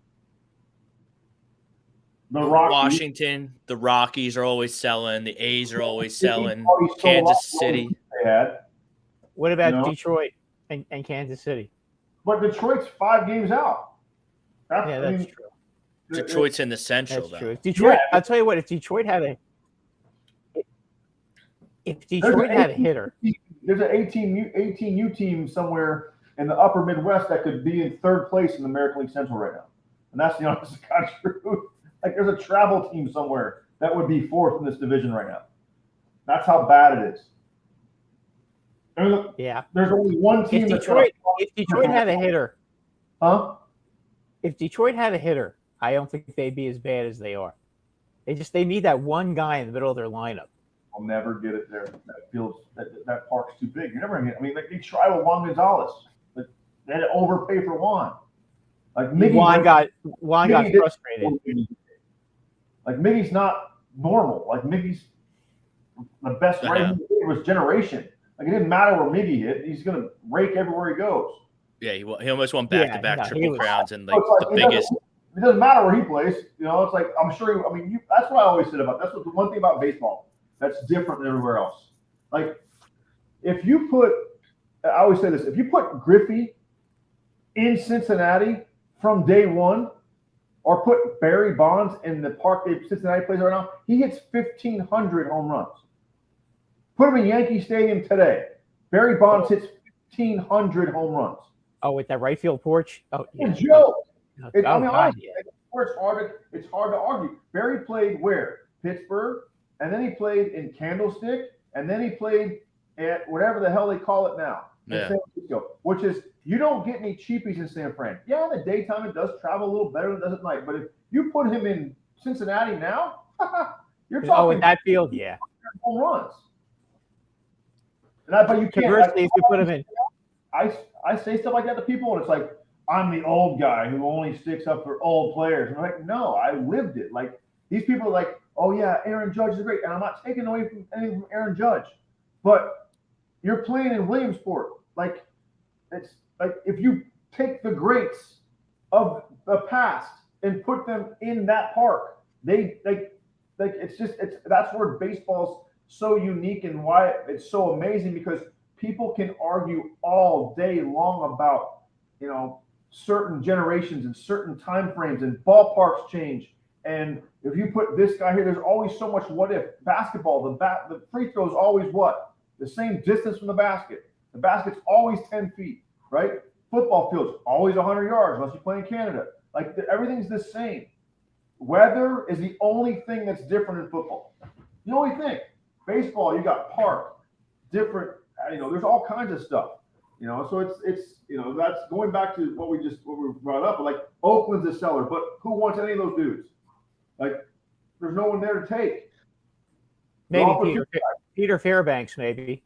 the Rockies, Washington, the Rockies are always selling. The A's are always selling. Kansas City. They had. What about Detroit and Kansas City? But Detroit's 5 games out. That's true. Detroit's in the Central, though. True. Detroit. I'll tell you what. If Detroit had a hitter, there's an 18U team somewhere in the upper Midwest that could be in 3rd place in the American League Central right now, and that's the honest to God truth. Like there's a travel team somewhere that would be 4th in this division right now. That's how bad it is. There's only one team. If Detroit had a hitter, If Detroit had a hitter, I don't think they'd be as bad as they are. They need that one guy in the middle of their lineup. I'll never get it there. That park's too big. You're never gonna get. I mean, they tried with Juan Gonzalez. They had to overpay for Juan. Like Miggy Juan got frustrated. Like Miggy's not normal. Like Miggy's the best right of his generation. Like it didn't matter where Miggy hit; he's gonna rake everywhere he goes. Yeah, he almost won back-to-back Triple Crowns and the biggest. It doesn't matter where he plays. It's like I'm sure. That's what I always said about. That's what the one thing about baseball that's different than everywhere else. Like if you put, I always say this: if you put Griffey in Cincinnati from day one, or put Barry Bonds in the park that Cincinnati plays right now, he hits 1,500 home runs. Put him in Yankee Stadium today. Barry Bonds hits 1,500 home runs. Oh, with that right field porch? Oh, yeah. Joe. Honestly, it's hard to argue. Barry played where? Pittsburgh, and then he played in Candlestick, and then he played at whatever the hell they call it now, in San Francisco, which is you don't get any cheapies in San Fran. Yeah, in the daytime it does travel a little better than it does at night, but if you put him in Cincinnati now, you're talking in that field, home runs. But you can't. Conversely, if you put him in, I say stuff like that to people, and it's like I'm the old guy who only sticks up for old players. And I'm like, no, I lived it. Like these people are like, oh yeah, Aaron Judge is great, and I'm not taking away from anything from Aaron Judge, but you're playing in Williamsport. Like it's like if you take the greats of the past and put them in that park, that's where baseball's so unique and why it's so amazing, because people can argue all day long about certain generations and certain time frames, and ballparks change. And if you put this guy here, there's always so much what if. Basketball, the free throw is always what? The same distance from the basket. The basket's always 10 feet, right? Football field's always 100 yards unless you play in Canada. Like everything's the same. Weather is the only thing that's different in football. The only thing. Baseball, you got park, different. There's all kinds of stuff. So it's that's going back to what we brought up. Like Oakland's a seller, but who wants any of those dudes? Like there's no one there to take. Maybe Peter Fairbanks, maybe.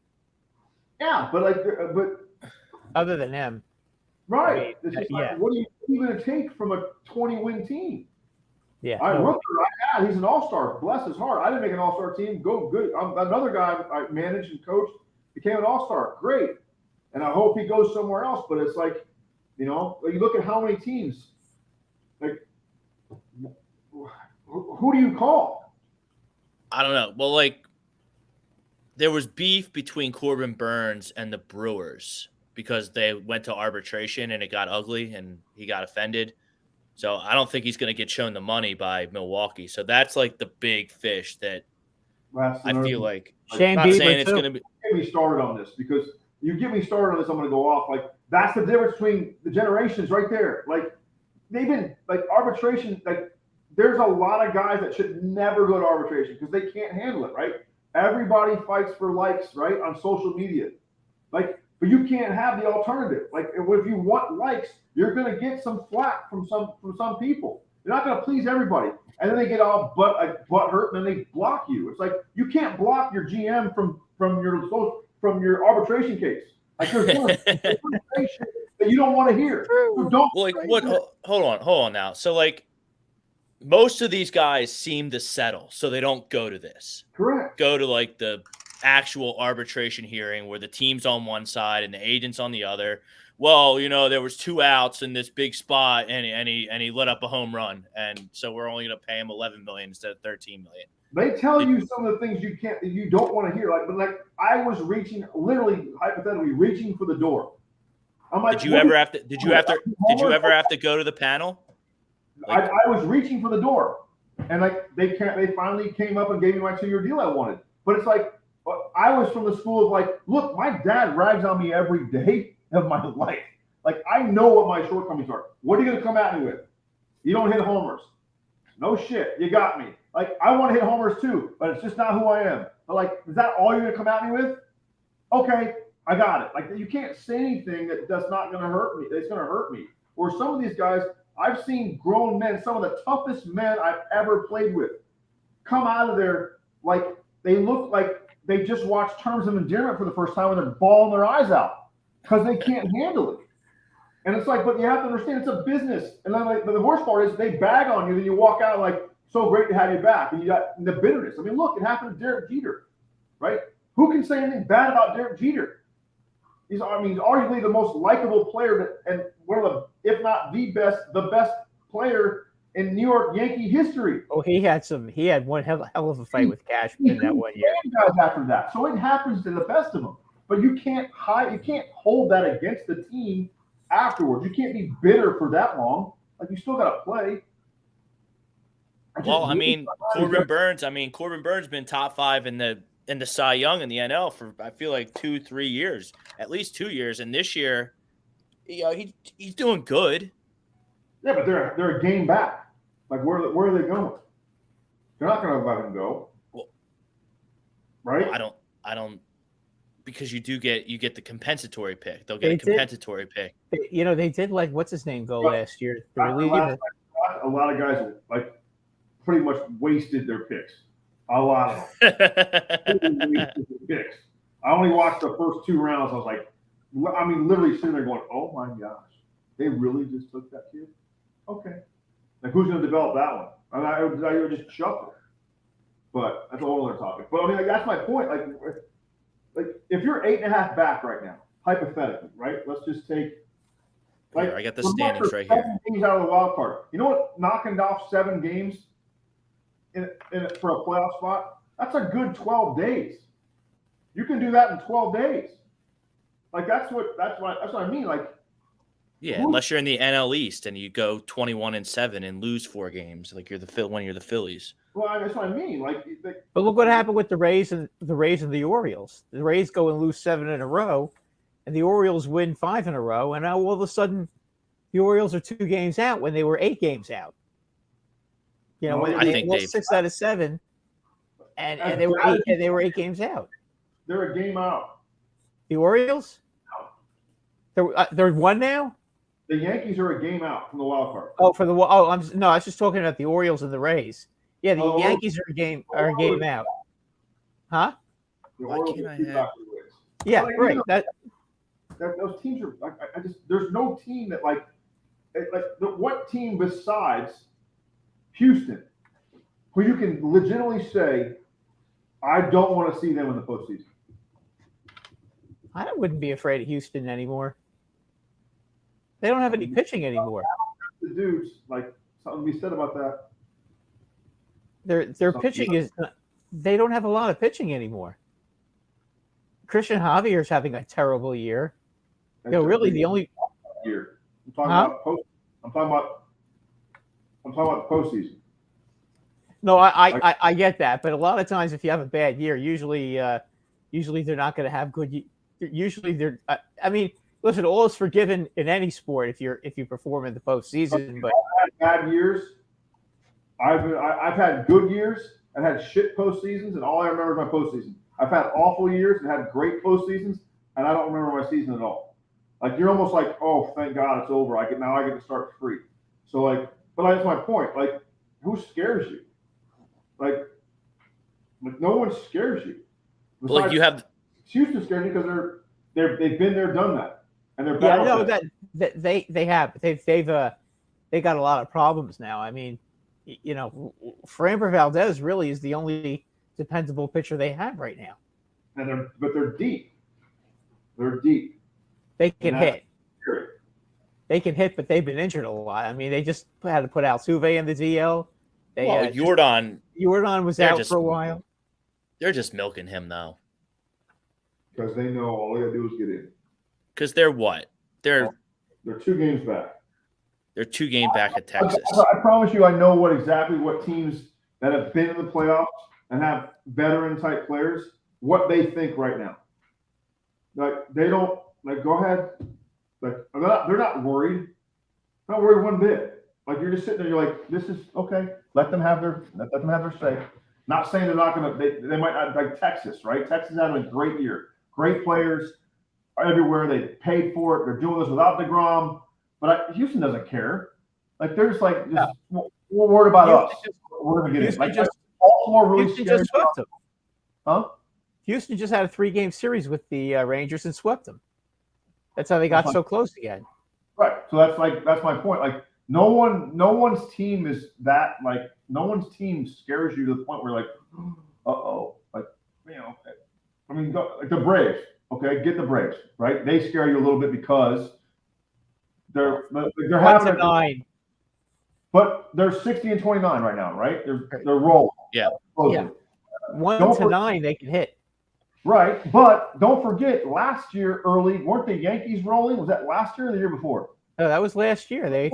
Yeah, but other than him, right? It's just what are you going to take from a 20-win team? Yeah, he's an all-star. Bless his heart. I didn't make an all-star team. Go good. Another guy I managed and coached became an all-star. Great. And I hope he goes somewhere else. But it's like, you look at how many teams. Like, who do you call? I don't know. Well, like, there was beef between Corbin Burns and the Brewers because they went to arbitration and it got ugly and he got offended. So I don't think he's going to get shown the money by Milwaukee. So that's like the big fish that I feel like. Shane I'm not saying it's too. going to be. Get me started on this, because you get me started on this, I'm going to go off. Like that's the difference between the generations right there. Like they've been like arbitration. Like there's a lot of guys that should never go to arbitration because they can't handle it. Right? Everybody fights for likes, right, on social media. Like But you can't have the alternative. Like if you want likes, you're going to get some flack from some people. You're not going to please everybody, and then they get all butt hurt, and then they block you. It's like you can't block your GM from your arbitration case. Like there's information that you don't want to hear. So don't. Well, like what? Hold on now. So like most of these guys seem to settle, so they don't go to this. Correct. Go to like the actual arbitration hearing where the team's on one side and the agent's on the other. Well, there was 2 outs in this big spot, and he let up a home run, and so we're only going to pay him $11 million instead of $13 million. They tell you some of the things you don't want to hear. But I was literally hypothetically reaching for the door. I'm like, did you ever have to go to the panel? I was reaching for the door, and they finally came up and gave me my 2-year deal I wanted. But it's like I was from the school of like, look, my dad rags on me every day of my life. Like I know what my shortcomings are. What are you going to come at me with? You don't hit homers. No shit. You got me. Like I want to hit homers too, but it's just not who I am. But like, is that all you're going to come at me with? Okay, I got it. Like you can't say anything that's not going to hurt me. It's going to hurt me. Or some of these guys, I've seen grown men, some of the toughest men I've ever played with, come out of there like they look like they just watched Terms of Endearment for the first time and they're bawling their eyes out because they can't handle it. And it's like, but you have to understand it's a business. And then like the worst part is they bag on you, then you walk out like, so great to have you back. And you got the bitterness. I mean, look, it happened to Derek Jeter, right? Who can say anything bad about Derek Jeter? He's arguably the most likable player and one of the, if not the best player in New York Yankee history. Oh, he had one hell of a fight with Cashman that one year. Guys after that. So it happens to the best of them. But you can't hold that against the team afterwards. You can't be bitter for that long. Like you still got to play. Well, Corbin Burns been top 5 in the Cy Young in the NL for I feel like 2-3 years, at least 2 years, and this year, he's doing good. Yeah, but they're a game back. Like where are they going? They're not going to let him go, right? Well, I don't, because you get the compensatory pick. They'll get a compensatory pick. They did like what's his name go last year. A lot of guys like pretty much wasted their picks. A lot of them. Wasted their picks. I only watched the first 2 rounds. I was like, literally sitting there going, "Oh my gosh, they really just took that kid." Okay, like who's going to develop that one? I would just chuckle. But that's a whole other topic. But that's my point. Like if you're 8.5 back right now, hypothetically, right? Let's just take. Here, I got the standings right here. 7 games out of the wild card. You know what? Knocking off 7 games for a playoff spot. That's a good 12 days. You can do that in 12 days. Like that's what I mean. Like, yeah, unless you're in the NL East and you go 21-7 and lose 4 games, like you're the Phillies. Well, that's what I mean. But look what happened with the Rays and the Orioles. The Rays go and lose 7 in a row, and the Orioles win 5 in a row, and now all of a sudden, the Orioles are 2 games out when they were 8 games out. When they lost 6 out of 7, and they were 8 games out. They're a game out. The Orioles? They're 1 now. The Yankees are a game out from the wild card. Oh, I was just talking about the Orioles and the Rays. Yeah, the Yankees are a game out. Huh? Why can't I have? Yeah, right. Those teams are. I just there's no team that what team besides Houston who you can legitimately say I don't want to see them in the postseason. I wouldn't be afraid of Houston anymore. They don't have any pitching anymore. The dudes, like something to be said about that. Their pitching is they don't have a lot of pitching anymore. Christian Javier's having a terrible year. Really the only year. I'm talking about the postseason. No, I get that, but a lot of times if you have a bad year, usually they're not going to have good. Usually they're. Listen, all is forgiven in any sport if you perform in the postseason. But I've had bad years. I've had good years. I've had shit postseasons, and all I remember is my postseason. I've had awful years and had great postseasons. and I don't remember my season at all. Like you're almost like, oh, thank God it's over. I get to start free. So like, but that's my point. Like, who scares you? Like no one scares you. But like you have Houston scares you because they've been there, done that, and they're yeah, no, that they have they got a lot of problems now. I mean, you know, Framber Valdez really is the only dependable pitcher they have right now. And they're deep. They're deep. They can hit. They can hit, but they've been injured a lot. I mean, they just had to put Altuve in the DL. Jordan was out for a while. They're just milking him though. Because they know all they gotta do is get in. Because they're what? They're 2 games back. They're 2 games back at Texas. I promise you, I know what teams that have been in the playoffs and have veteran type players, what they think right now. Like they don't like go ahead. Like they're not worried. Not worried one bit. Like you're just sitting there, you're like, this is okay. Let them have their say. Not saying they're not gonna they might not like Texas, right? Texas had a great year. Great players are everywhere. They paid for it. They're doing this without DeGrom. But Houston doesn't care. Like they're just like, we're worried about us. We're gonna get it. Like Baltimore really Houston just swept them. Huh? Houston just had a 3-game series with the Rangers and swept them. That's how they got so close again. Right. So that's my point. Like no one's team is that like no one's team scares you to the point where like, like you know, I mean like the Braves. Okay, get the Braves. Right. They scare you a little bit because they're having 9. But they're 60-29 right now, right? They're rolling. Yeah. 1-9 they can hit. Right, but don't forget last year early weren't the Yankees rolling? Was that last year or the year before? No, that was last year. They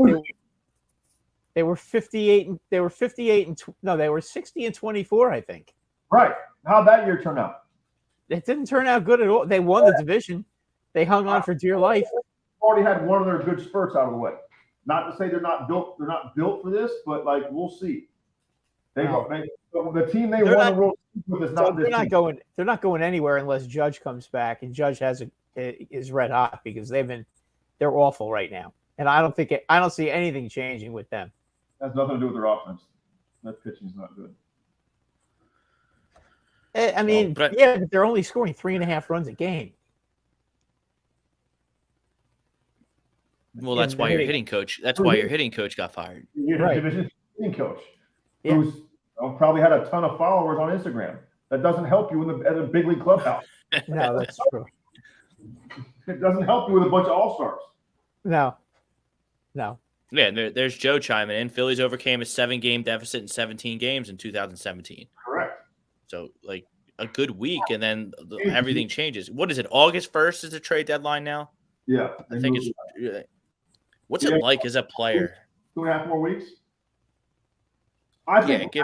were 58 and they were 58 and they were 60-24, I think. Right. How'd that year turn out? It didn't turn out good at all. They won the division. They hung on for dear life. Already had one of their good spurts out of the way. Not to say they're not built for this, but like we'll see. The team they won the World Series with is not this team. They're not going anywhere unless Judge comes back, and Judge is red hot because they're awful right now, and I don't see anything changing with them. It has nothing to do with their offense. That pitching's not good. I mean, but they're only scoring 3.5 runs a game. Well, that's why your hitting coach. That's why your hitting coach got fired. Right, division hitting coach, who's probably had a ton of followers on Instagram. That doesn't help you at a big league clubhouse. No, that's true. It doesn't help you with a bunch of all-stars. No. Yeah, there's Joe chiming in. Phillies overcame a 7-game deficit in 17 games in 2017. Correct. So, like, a good week, and then everything changes. What is it, August 1st is the trade deadline now? Yeah. I think it's – what's it like as a player? 2.5 more weeks? Give or take.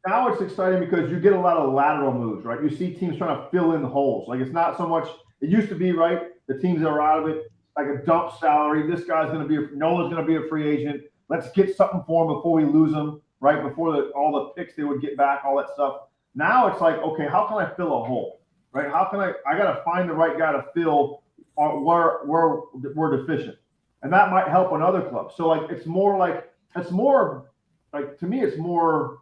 Now it's exciting because you get a lot of lateral moves, right? You see teams trying to fill in the holes. Like, it's not so much – it used to be, right, the teams that are out of it, like a dump salary. This guy's going to be Nola's going to be a free agent. Let's get something for him before we lose him, right? Before all the picks they would get back, all that stuff. Now it's like, okay, how can I fill a hole, right? How can I got to find the right guy to fill where we're deficient. And that might help another club. So like, it's more like to me, it's more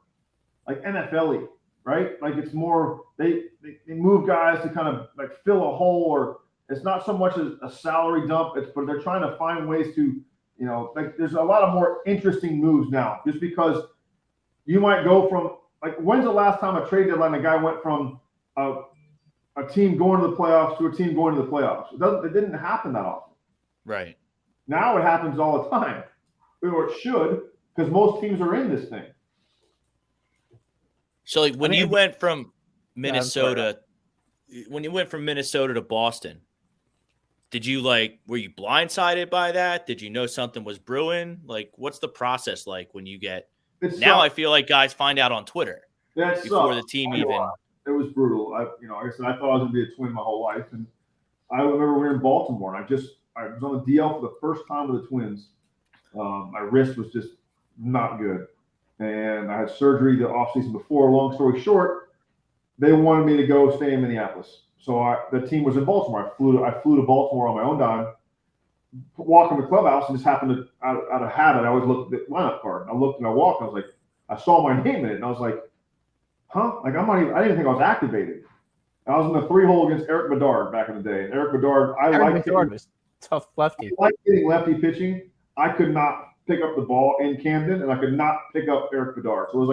like NFL-y, right? Like it's more, they move guys to kind of like fill a hole, or it's not so much as a salary dump. But they're trying to find ways to, like there's a lot of more interesting moves now, just because you might go from like, when's the last time a trade deadline, a guy went from a team going to the playoffs to a team going to the playoffs? It didn't happen that often. Right. Now it happens all the time, or it should, because most teams are in this thing. So, like, when you went from Minnesota, to Boston, were you blindsided by that? Did you know something was brewing? Like, what's the process like when you get? Now I feel like guys find out on Twitter before the team even. It was brutal. Like I said, I thought I was going to be a Twin my whole life, and I remember we were in Baltimore, and I was on the DL for the first time with the Twins. My wrist was just not good, and I had surgery the offseason before. Long story short, they wanted me to go stay in Minneapolis. So the team was in Baltimore. I flew to Baltimore on my own dime, walk in the clubhouse, and just happened to, out of habit, I always looked at the lineup card. I looked and I walked, and I was like, I saw my name in it, and I was like, huh? Like I didn't even think I was activated. I was in the 3-hole against Eric Bedard back in the day. And Eric Bedard, Eric Bedard was tough lefty. I like getting lefty pitching. I could not pick up the ball in Camden, and I could not pick up Eric Bedard. So it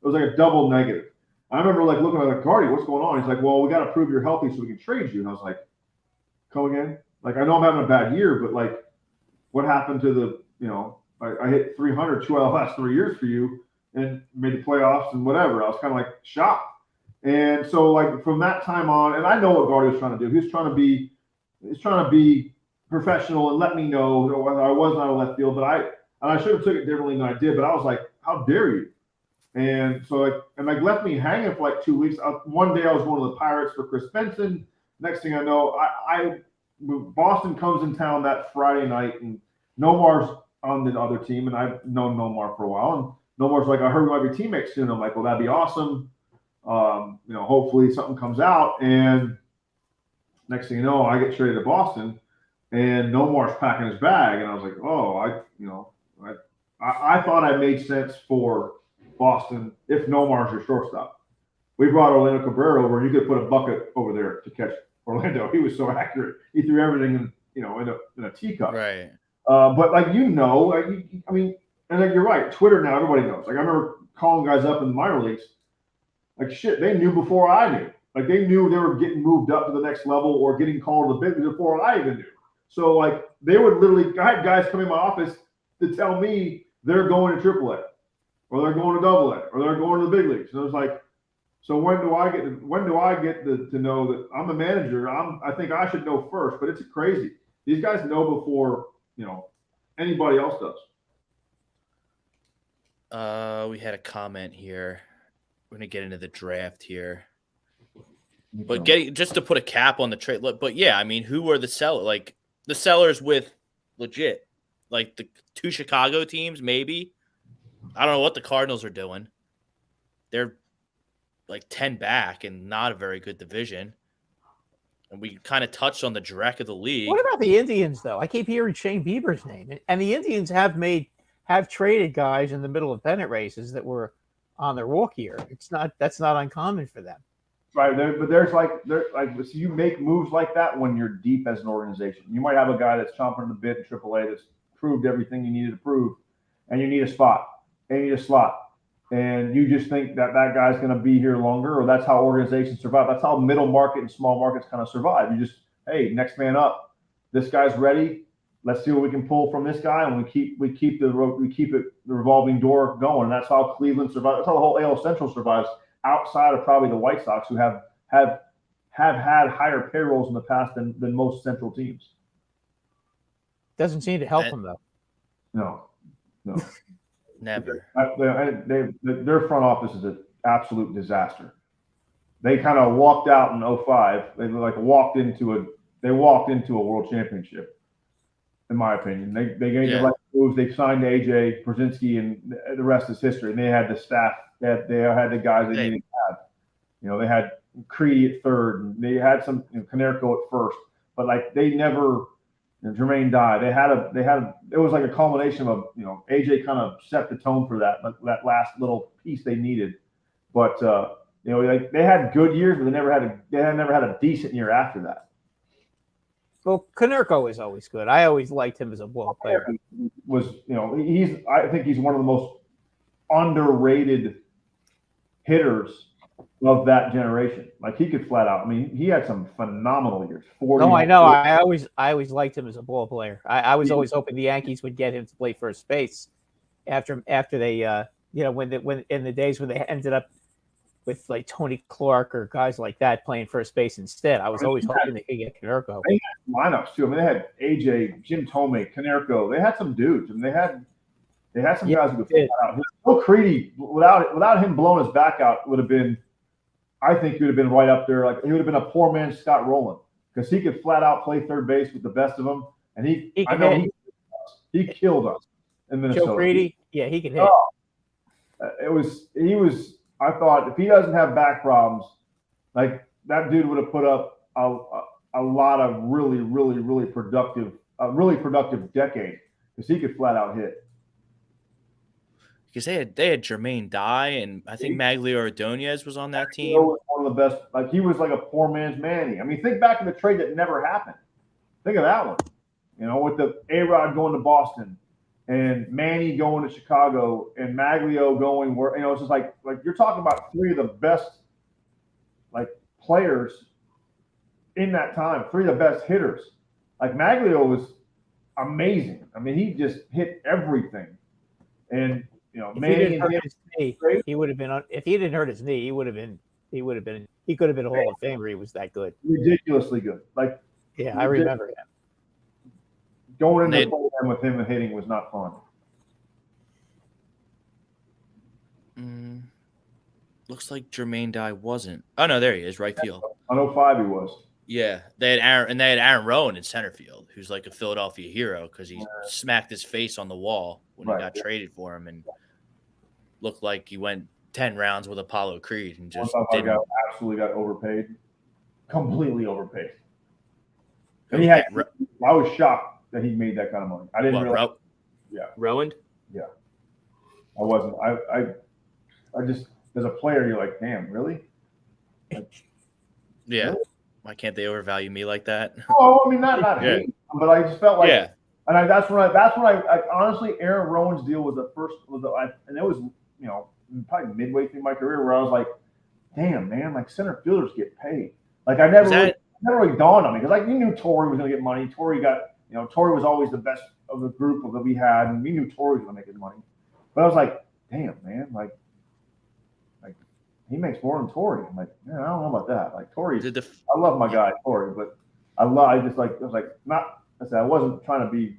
was like a double negative. I remember like looking at like, Cardi, what's going on? He's like, well, we got to prove you're healthy so we can trade you. And I was like, come again? Like, I know I'm having a bad year, but like, what happened to the, I hit 300 2 out of the last 3 years for you and made the playoffs and whatever. I was kind of like shocked. And so like from that time on, and I know what Gardy was trying to do. He was trying to be professional and let me know whether I was not a left field, but I should have took it differently than I did. But I was like, how dare you? And so left me hanging for like 2 weeks. One day I was going to the Pirates for Chris Benson. Next thing I know, Boston comes in town that Friday night, and Nomar's on the other team, and I've known Nomar for a while. And Nomar's like, I heard we might be teammates soon. I'm like, well, that'd be awesome. Hopefully something comes out. And next thing you know, I get traded to Boston, and Nomar's packing his bag, and I was like, oh, I thought I made sense for Boston if Nomar's your shortstop. We brought Orlando Cabrera over, and you could put a bucket over there to catch Orlando. He was so accurate. He threw everything in a teacup. Right. But and like you're right. Twitter now, everybody knows. Like I remember calling guys up in the minor leagues. Like shit, they knew before I knew. Like they knew they were getting moved up to the next level or getting called to the big leagues before I even knew. So like they would literally, I had guys come in my office to tell me they're going to AAA, or they're going to AA, or they're going to the big leagues. And it was like, so when do I get to know that I'm a manager? I think I should know first, but it's crazy. These guys know before anybody else does. We had a comment here. We're gonna get into the draft here, but just to put a cap on the trade. But yeah, I mean, who are the sellers? Like the sellers with legit, like the 2 Chicago teams, maybe. I don't know what the Cardinals are doing. They're like 10 back and not a very good division. And we kind of touched on the dreck of the league. What about the Indians, though? I keep hearing Shane Bieber's name, and the Indians have traded guys in the middle of pennant races that were on their walk year. That's not uncommon for them. Right, so you make moves like that when you're deep as an organization. You might have a guy that's chomping at the bit in AAA that's proved everything you needed to prove, and you need a spot, and you need a slot. And you just think that guy's going to be here longer, or that's how organizations survive. That's how middle market and small markets kind of survive. You just, hey, next man up. This guy's ready. Let's see what we can pull from this guy, and we keep the revolving door going. And that's how Cleveland survives. That's how the whole AL Central survives. Outside of probably the White Sox, who have had higher payrolls in the past than most Central teams. Doesn't seem to help them though. No. Never. Their front office is an absolute disaster. They kind of walked out in 2005. They walked into a world championship, in my opinion. They made the right moves. They signed AJ Brzezinski, and the rest is history. And they had the staff. They had the guys they needed to have. They had Creedy at third, and they had some Konerko at first. But like they never. Jermaine died. It was like a culmination of AJ kind of set the tone for that last little piece they needed. But they had good years, but they never had a decent year after that. Well, Konerko is always good. I always liked him as a ball player. I think he's one of the most underrated hitters of that generation. Like he could flat out. I mean, he had some phenomenal years. I know. I always liked him as a ball player. I was always hoping the Yankees would get him to play first base after they when in the days when they ended up with like Tony Clark or guys like that playing first base instead. I was always hoping they could get Konerko. They had lineups too. I mean, they had AJ, Jim Tomei, Konerko. They had some dudes. I mean, they had some guys who could flat out. Bill Creedy, without him blowing his back out, would have been. I think he would have been right up there. Like he would have been a poor man's Scott Rowland because he could flat out play third base with the best of them, and he killed us in Minnesota. Joe Creedy, he could hit. He was. I thought if he doesn't have back problems, like that dude would have put up a lot of really productive decade because he could flat out hit. Because they had Jermaine Dye, and I think Maglio Ordonez was on that team. Was one of the best. Like he was like a poor man's Manny. I mean, think back to the trade that never happened. Think of that one. You know, with the A-Rod going to Boston and Manny going to Chicago and Maglio going where, you know, it's just like you're talking about three of the best like players in that time, three of the best hitters. Like Maglio was amazing. I mean, he just hit everything. And you know, Manny and he would have been. If he didn't hurt his knee, he would have been. He could have been a Hall of Famer. He was that good. Ridiculously good. Like, yeah, I remember him. Going into the program with him and hitting was not fun. Looks like Jermaine Dye wasn't. Oh no, there he is, right field. On 05 he was. Yeah, they had Aaron Rowan in center field, who's like a Philadelphia hero because he smacked his face on the wall when he got traded for him, and looked like he went 10 rounds with Apollo Creed and just absolutely got overpaid, completely overpaid. And I was shocked that he made that kind of money. I didn't realize. Rowand? Yeah, I wasn't. I just as a player, you're like, damn, really? Yeah. Really? Why can't they overvalue me like that? Oh, I mean, not hate, but I just felt like, and that's when I honestly, Aaron Rowan's deal was and it was, you know, probably midway through my career where I was like, damn, man, like center fielders get paid. Like I never really dawned on me because like you knew Torrey was going to get money. Torrey was always the best of the group that we had, and we knew Torrey was going to make his money. But I was like, damn, man, like he makes more than Torrey. I'm like, man, I don't know about that. Like Torrey, I love my guy Torrey, but I wasn't trying to be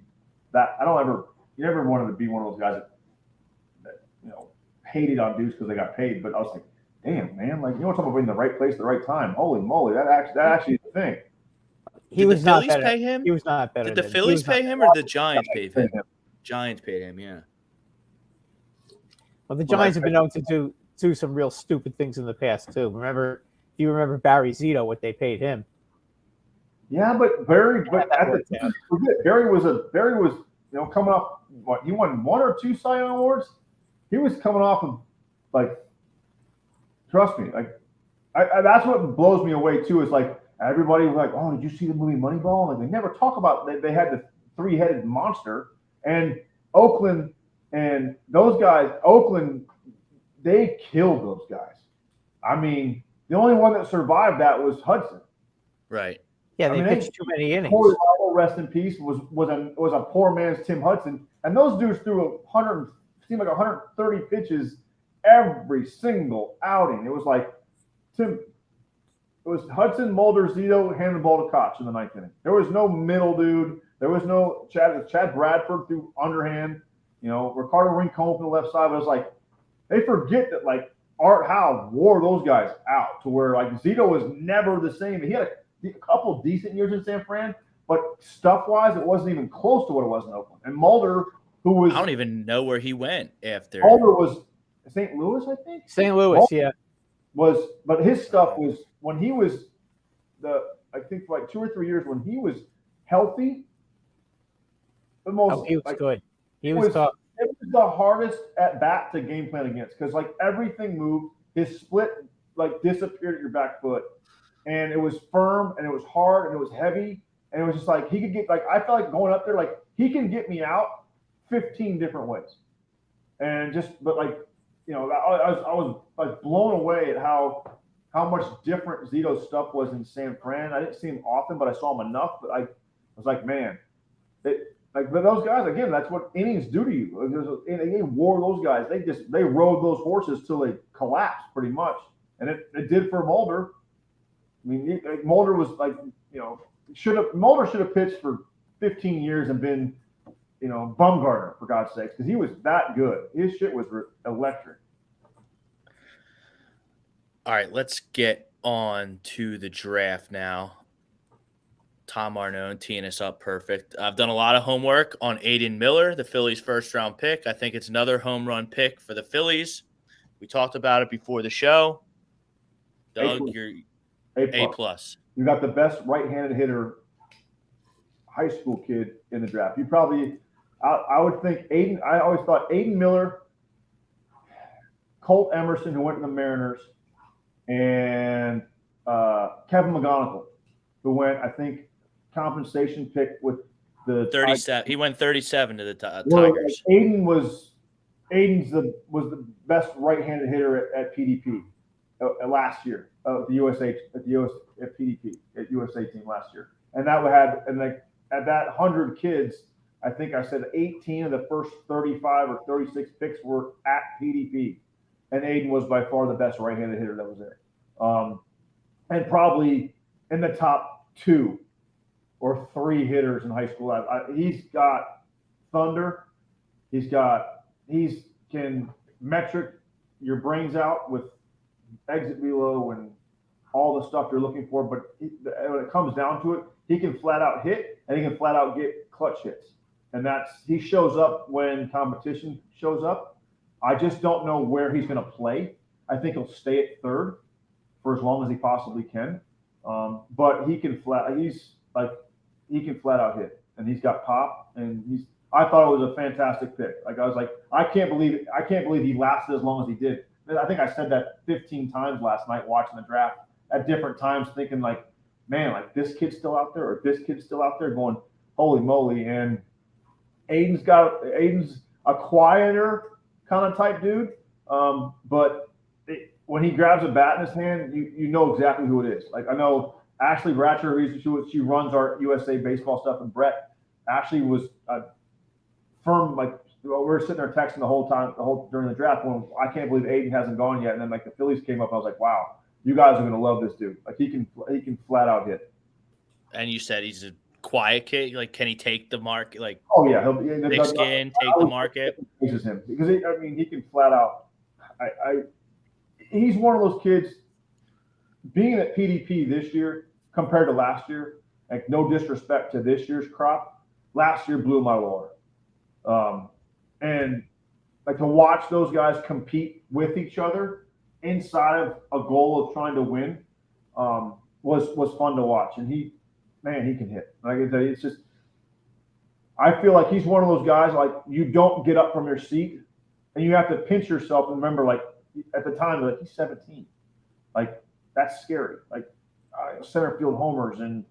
that. You never wanted to be one of those guys that you know hated on dudes because they got paid. But I was like, damn, man, like you know what I'm talking about being in the right place at the right time. Holy moly, that actually is the thing. Did the Phillies pay him? He was not better. Did the Phillies pay him or the Giants pay him? Giants paid him, yeah. Well, the Giants have been known to do some real stupid things in the past too. Do you remember Barry Zito, what they paid him? Yeah, but Barry was you know coming off he won 1 or 2 Cy Young awards. He was coming off of like, trust me, like that's what blows me away too. Is like everybody was like, oh, did you see the movie Moneyball? Like they never talk about they had the 3-headed monster and Oakland and those guys. Oakland. They killed those guys. I mean, the only one that survived that was Hudson. Right. Yeah, they pitched too many innings. Rest in peace was a poor man's Tim Hudson, and those dudes threw 130 pitches every single outing. It was like It was Hudson, Mulder, Zito, handed the ball to Koch in the 9th inning. There was no middle dude. There was no Chad Bradford threw underhand. You know, Ricardo Rincon from the left side. But it was like they forget that like Art Howe wore those guys out to where like Zito was never the same. He had a couple decent years in San Fran, but stuff-wise, it wasn't even close to what it was in Oakland. And Mulder, who was I don't even know where he went after. Mulder was St. Louis, I think. St. Louis, Mulder yeah. But his stuff was when he was I think for like 2 or 3 years when he was healthy. The most he was good. He was tough. It was the hardest at bat to game plan against because like everything moved. His split like disappeared at your back foot, and it was firm and it was hard and it was heavy and it was just like he could get like I felt like going up there like he can get me out 15 different ways, and just but like you know I was blown away at how much different Zito's stuff was in San Fran. I didn't see him often, but I saw him enough. But I was like, man, but those guys again. That's what innings do to you. They wore those guys. They rode those horses till they collapsed pretty much, and it did for Mulder. I mean, Mulder was like you know Mulder should have pitched for 15 years and been you know Bumgarner for God's sakes because he was that good. His shit was electric. All right, let's get on to the draft now. Tom Arnone teeing us up perfect. I've done a lot of homework on Aiden Miller, the Phillies' first-round pick. I think it's another home run pick for the Phillies. We talked about it before the show. Doug, you're A+. You got the best right-handed hitter high school kid in the draft. You probably, I would think Aiden. I always thought Aiden Miller, Colt Emerson, who went to the Mariners, and Kevin McGonigal, who went, I think, compensation pick with the 37. He went 37 to the Tigers. Aiden was the best right-handed hitter at PDP last year at the USA at PDP at USA team last year, and that had at that 100 kids, I think I said 18 of the first 35 or 36 picks were at PDP, and Aiden was by far the best right-handed hitter that was there, and probably in the top 2 or 3 hitters in high school. He's got thunder. He can metric your brains out with exit velo and all the stuff you're looking for. But when it comes down to it, he can flat out hit and he can flat out get clutch hits. And he shows up when competition shows up. I just don't know where he's going to play. I think he'll stay at third for as long as he possibly can. But he can flat out hit, and he's got pop, and I thought it was a fantastic pick. Like I was like, I can't believe he lasted as long as he did. I think I said that 15 times last night watching the draft at different times, thinking like, man, like this kid's still out there, or this kid's still out there, going, holy moly. And Aiden's a quieter kind of type dude, but when he grabs a bat in his hand, you know exactly who it is. Like I know Ashley Bratcher, she runs our USA baseball stuff, and Brett. Ashley was firm, like we were sitting there texting the whole time, during the draft. When I can't believe Aiden hasn't gone yet, and then like the Phillies came up, I was like, wow, you guys are gonna love this dude. Like he can flat out hit. And you said he's a quiet kid. Like, can he take the market? Like, oh yeah, thick skin, take the market. Him because he can flat out. He's one of those kids. Being at PDP this year compared to last year, like no disrespect to this year's crop, last year blew my water. And like to watch those guys compete with each other inside of a goal of trying to win was fun to watch. And he can hit. Like I tell you, it's just, I feel like he's one of those guys, like you don't get up from your seat and you have to pinch yourself and remember, like at the time, like he's 17. Like that's scary. Like center field homers and,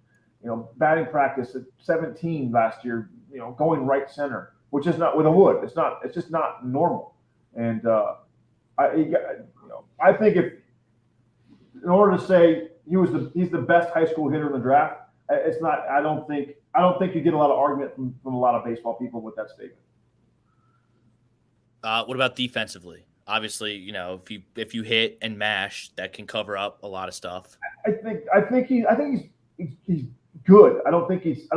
batting practice at 17 last year, going right center, which is not with a wood. It's just not normal. And I think in order to say he's the best high school hitter in the draft, it's not. I don't think you get a lot of argument from a lot of baseball people with that statement. What about defensively? Obviously, if you hit and mash, that can cover up a lot of stuff. I think he's good. I don't think he's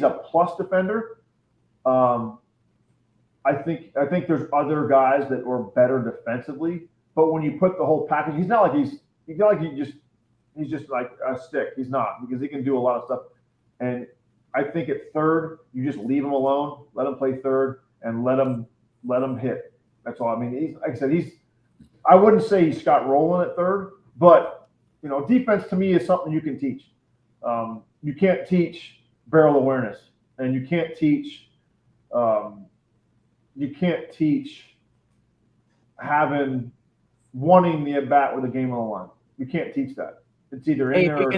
a plus defender. I think there's other guys that were better defensively, but when you put the whole package, he's just like a stick. He's not, because he can do a lot of stuff. And I think at third, you just leave him alone, let him play third, and let him hit. That's all. I mean, like I said, I wouldn't say he's Scott Rowland at third, but defense to me is something you can teach. You can't teach barrel awareness, and you can't teach wanting the at bat with a game on the line. You can't teach that. It's either in there. If you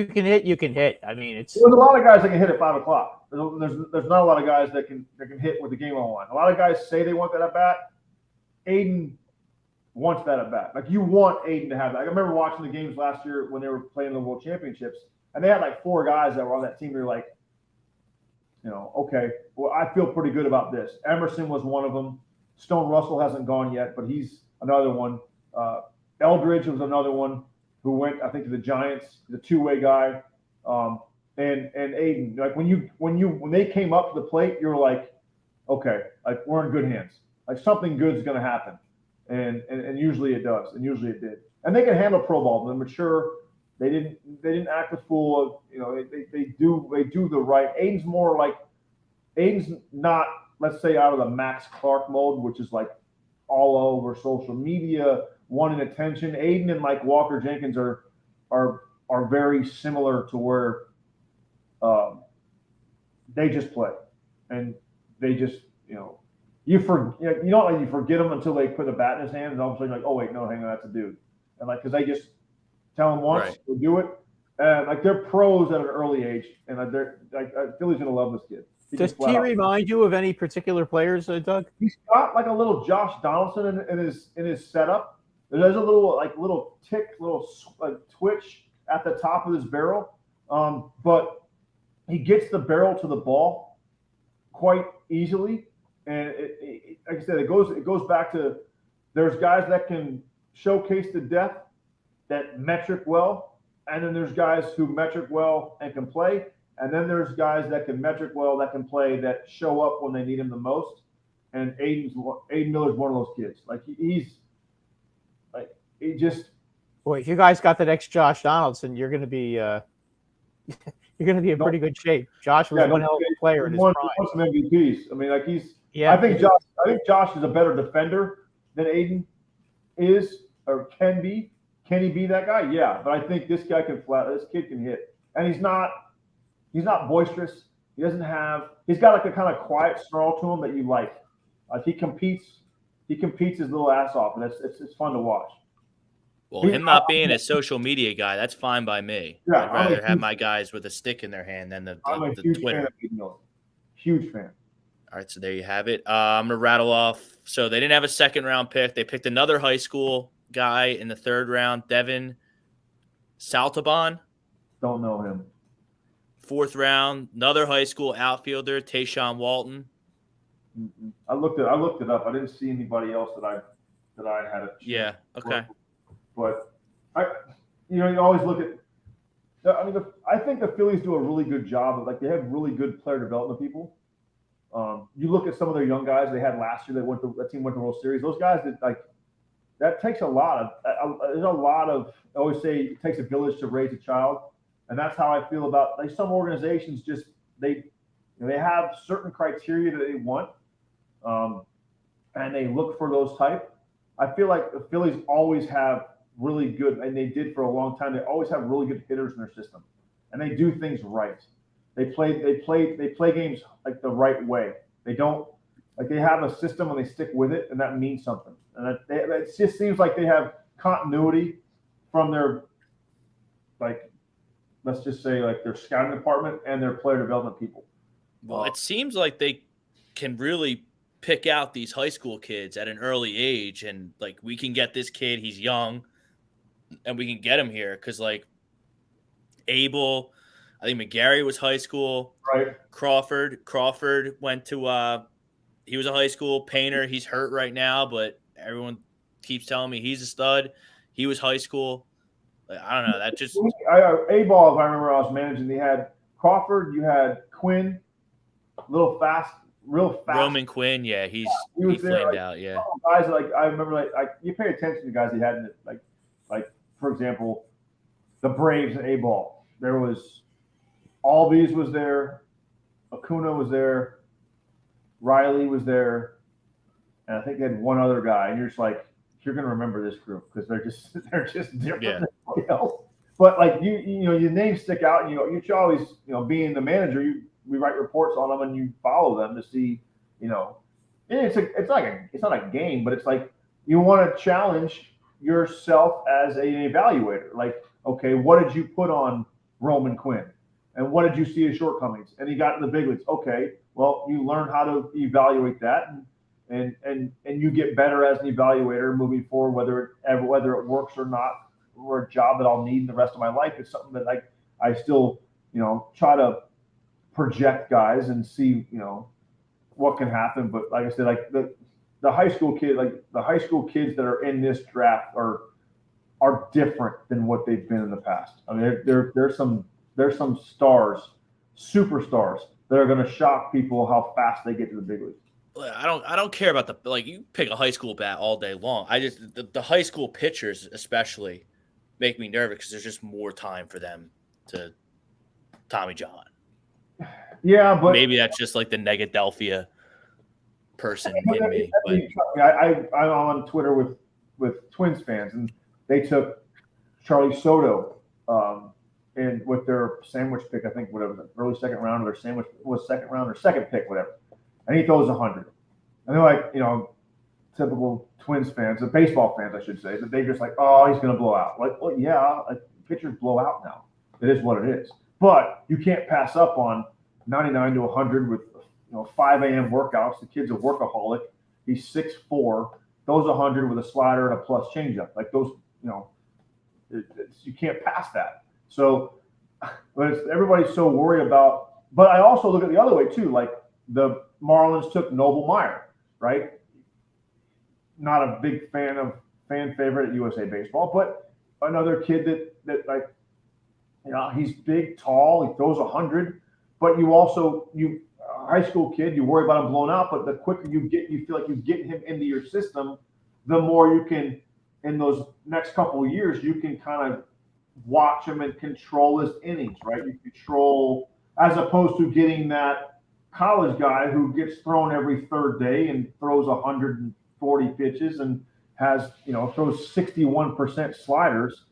can hit, you can hit. I mean, there's a lot of guys that can hit at 5 o'clock. There's not a lot of guys that can hit with the game on the line. A lot of guys say they want that at bat. Aiden wants that at bat. Like you want Aiden to have that. I remember watching the games last year when they were playing the World Championships, and they had like 4 guys that were on that team. They're like, okay, well, I feel pretty good about this. Emerson was one of them. Stone Russell hasn't gone yet, but he's another one. Eldridge was another one who went, I think, to the Giants, the two-way guy. And Aiden, like when they came up to the plate, you're like, okay, like we're in good hands. Like something good is going to happen, and usually it does, and usually it did. And they can handle pro ball. They're mature. They didn't act a fool. They do the right. Aiden's not, let's say, out of the Max Clark mode, which is like all over social media, wanting attention. Aiden and like Walker Jenkins are are very similar to where they just play, and they just you don't like you forget them until they put a bat in his hand, and all of a sudden you're like, oh wait, no, hang on, that's a dude, and like because they just tell them once, they do it, and like they're pros at an early age, and they're like Philly's gonna love this kid. Does he remind you of any particular players, Doug? He's got like a little Josh Donaldson in his setup. There's a little tick, twitch at the top of his barrel, but he gets the barrel to the ball quite easily. And like I said, it goes back to there's guys that can showcase the depth, that metric well, and then there's guys who metric well and can play, and then there's guys that can metric well, that can play, that show up when they need him the most. And Aiden Miller's one of those kids. Like he's like he just. Boy, if you guys got the next Josh Donaldson, you're going to be in pretty good shape. Josh was one hell of a player in his prime. He won some MVPs. I mean, like he's. Yeah, I think Josh is a better defender than Aiden is or can be. Can he be that guy? Yeah, but I think this kid can hit, and he's not boisterous. He doesn't have. He's got like a kind of quiet snarl to him that you like. Like he competes his little ass off, and it's fun to watch. Well, him not being a social media guy, that's fine by me. Yeah, I'd rather have my guys with a stick in their hand than the Twitter. Huge fan. All right, so there you have it. I'm going to rattle off. So they didn't have a second-round pick. They picked another high school guy in the third round, Devin Saltaban. Don't know him. Fourth round, another high school outfielder, Tayshawn Walton. I looked it up. I didn't see anybody else that I had a yeah. Okay. But you always look at. I mean, I think the Phillies do a really good job of they have really good player development people. You look at some of their young guys they had last year. That team went to the World Series. Those guys that takes a lot of. There's a lot of. I always say it takes a village to raise a child, and that's how I feel about some organizations. Just they have certain criteria that they want, and they look for those type. I feel like the Phillies always have really good, and they did for a long time. They always have really good hitters in their system, and they do things right. They play games like the right way. They don't they have a system and they stick with it, and that means something. And it just seems like they have continuity from their let's just say their scouting department and their player development people. Well, it seems like they can really pick out these high school kids at an early age, and we can get this kid. He's young, and we can get him here because Abel. I think McGarry was high school. Right. Crawford went to he was a high school. Painter, he's hurt right now, but everyone keeps telling me he's a stud. He was high school. I don't know. That just A-ball, if I remember, I was managing. They had Crawford, you had Quinn, real fast. Roman Quinn, yeah, he flamed out, yeah. Guys I remember you pay attention to guys he had in it. Like for example, the Braves and A-ball. There was Albies was there, Acuna was there, Riley was there, and I think they had one other guy. And you're just you're going to remember this group because they're just different than everybody else. But your names stick out, and you should always being the manager, we write reports on them and you follow them to see it's not a game, but it's you want to challenge yourself as an evaluator. Okay, what did you put on Roman Quinn? And what did you see as shortcomings? And he got in the big leagues. Okay, well, you learn how to evaluate that, and you get better as an evaluator moving forward, whether it works or not, or a job that I'll need in the rest of my life. It's something that I still try to project guys and see what can happen. But like I said, the high school kids that are in this draft are different than what they've been in the past. I mean, there's some stars, superstars that are going to shock people how fast they get to the big leagues. I don't care about you pick a high school bat all day long. The high school pitchers especially make me nervous because there's just more time for them to Tommy John. Yeah, but maybe that's just the Negadelphia person in me. I'm on Twitter with Twins fans, and they took Charlie Soto and with their sandwich pick, I think whatever, the early second round, or their sandwich was second round or second pick, whatever. And he throws 100. And they're like, typical Twins fans, the baseball fans, I should say, that they just like, oh, he's going to blow out. Like, well, yeah, like pitchers blow out now. It is what it is. But you can't pass up on 99 to 100 with 5 a.m. workouts. The kid's a workaholic. He's 6'4", throws 100 with a slider and a plus changeup. Like those, you can't pass that. So, but everybody's so worried about. But I also look at the other way too. Like the Marlins took Noble Meyer, right? Not a big fan favorite at USA Baseball, but another kid that like, he's big, tall, he throws 100. But you high school kid, you worry about him blowing out. But the quicker you feel like you get him into your system, the more you can, in those next couple of years, you can kind of watch him and control his innings, right? You control, as opposed to getting that college guy who gets thrown every third day and throws 140 pitches and has, throws 61% sliders,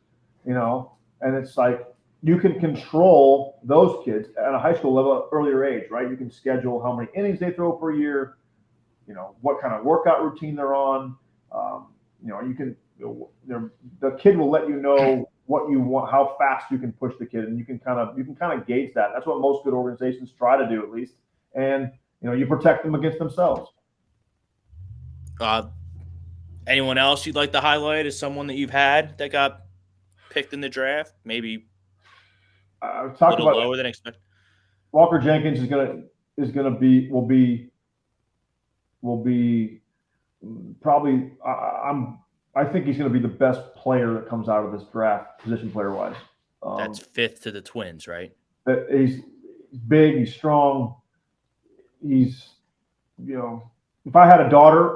and it's like you can control those kids at a high school level, earlier age, right? You can schedule how many innings they throw per year, what kind of workout routine they're on. You can, the kid will let you know what you want, how fast you can push the kid, and you can kind of gauge that. That's what most good organizations try to do, at least. And you protect them against themselves. Anyone else you'd like to highlight as someone that you've had that got picked in the draft? Maybe a little lower than expected. Walker Jenkins will be probably. I think he's going to be the best player that comes out of this draft, position player wise. That's fifth to the Twins, right? He's big, he's strong. He's, if I had a daughter,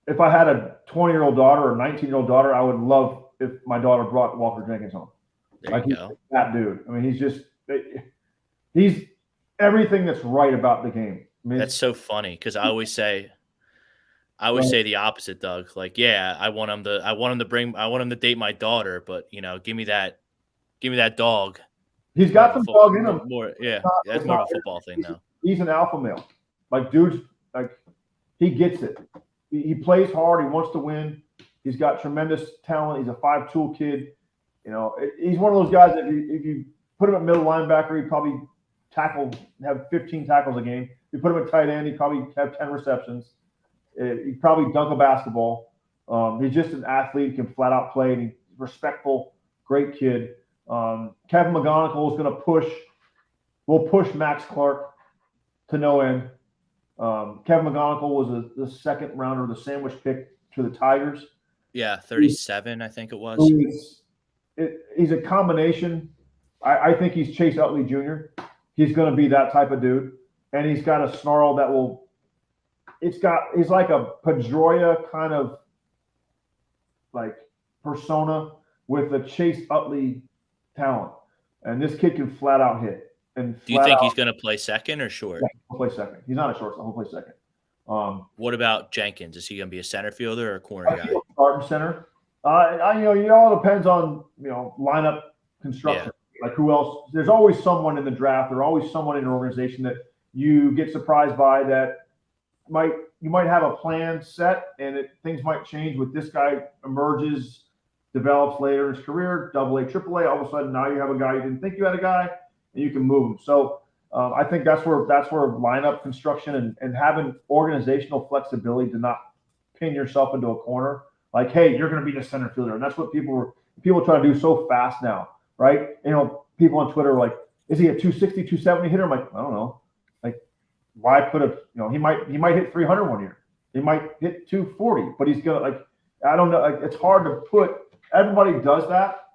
if I had a 20-year-old daughter or a 19-year-old daughter, I would love if my daughter brought Walker Jenkins home. There you go. That dude. I mean, he's everything that's right about the game. I mean, that's so funny because I always say the opposite, Doug. Like, yeah, I want him to date my daughter, but give me that dog. He's got some dog in him. That's more of a football thing though. He's an alpha male. Like, dude's like, he gets it. He plays hard. He wants to win. He's got tremendous talent. He's a 5-tool kid. He's one of those guys that if you put him at middle linebacker, he'd probably have 15 tackles a game. If you put him at tight end, he'd probably have 10 receptions. He'd probably dunk a basketball. He's just an athlete. He can flat out play. And he's respectful, great kid. Kevin McGonigal is going to push Max Clark to no end. Kevin McGonigal was the second rounder, the sandwich pick to the Tigers. Yeah, 37, I think it was. He's a combination. I think he's Chase Utley Jr. He's going to be that type of dude, and he's got a snarl that will. He's like a Pedroia kind of like persona with a Chase Utley talent, and this kid can flat out hit. And do you think he's going to play second or short? Yeah, he'll play second. He's not a shortstop. He'll play second. What about Jenkins? Is he going to be a center fielder or a corner guy? Starting center. It all depends on lineup construction. Yeah. Like who else? There's always someone in the draft. There's always someone in an organization that you get surprised by that you might have a plan set and things might change with this guy emerges, develops later in his career, AA, AAA. All of a sudden now you have a guy you didn't think you had a guy. And you can move them. So I think that's where lineup construction and having organizational flexibility to not pin yourself into a corner. Like, hey, you're going to be the center fielder, and that's what people try to do so fast now, right? People on Twitter are like, is he a 260, 270 hitter? I'm like, I don't know. Like, why put he might hit 300 one year. He might hit 240, but he's gonna I don't know. Like, it's hard to put. Everybody does that,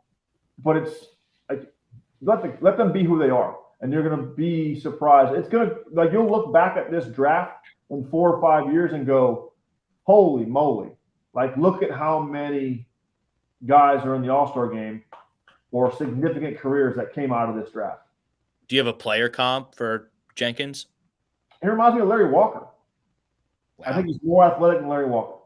but it's like. Let them be who they are, and you're going to be surprised. It's going to you'll look back at this draft in 4 or 5 years and go, holy moly! Like, look at how many guys are in the All-Star game or significant careers that came out of this draft. Do you have a player comp for Jenkins? He reminds me of Larry Walker. Wow. I think he's more athletic than Larry Walker.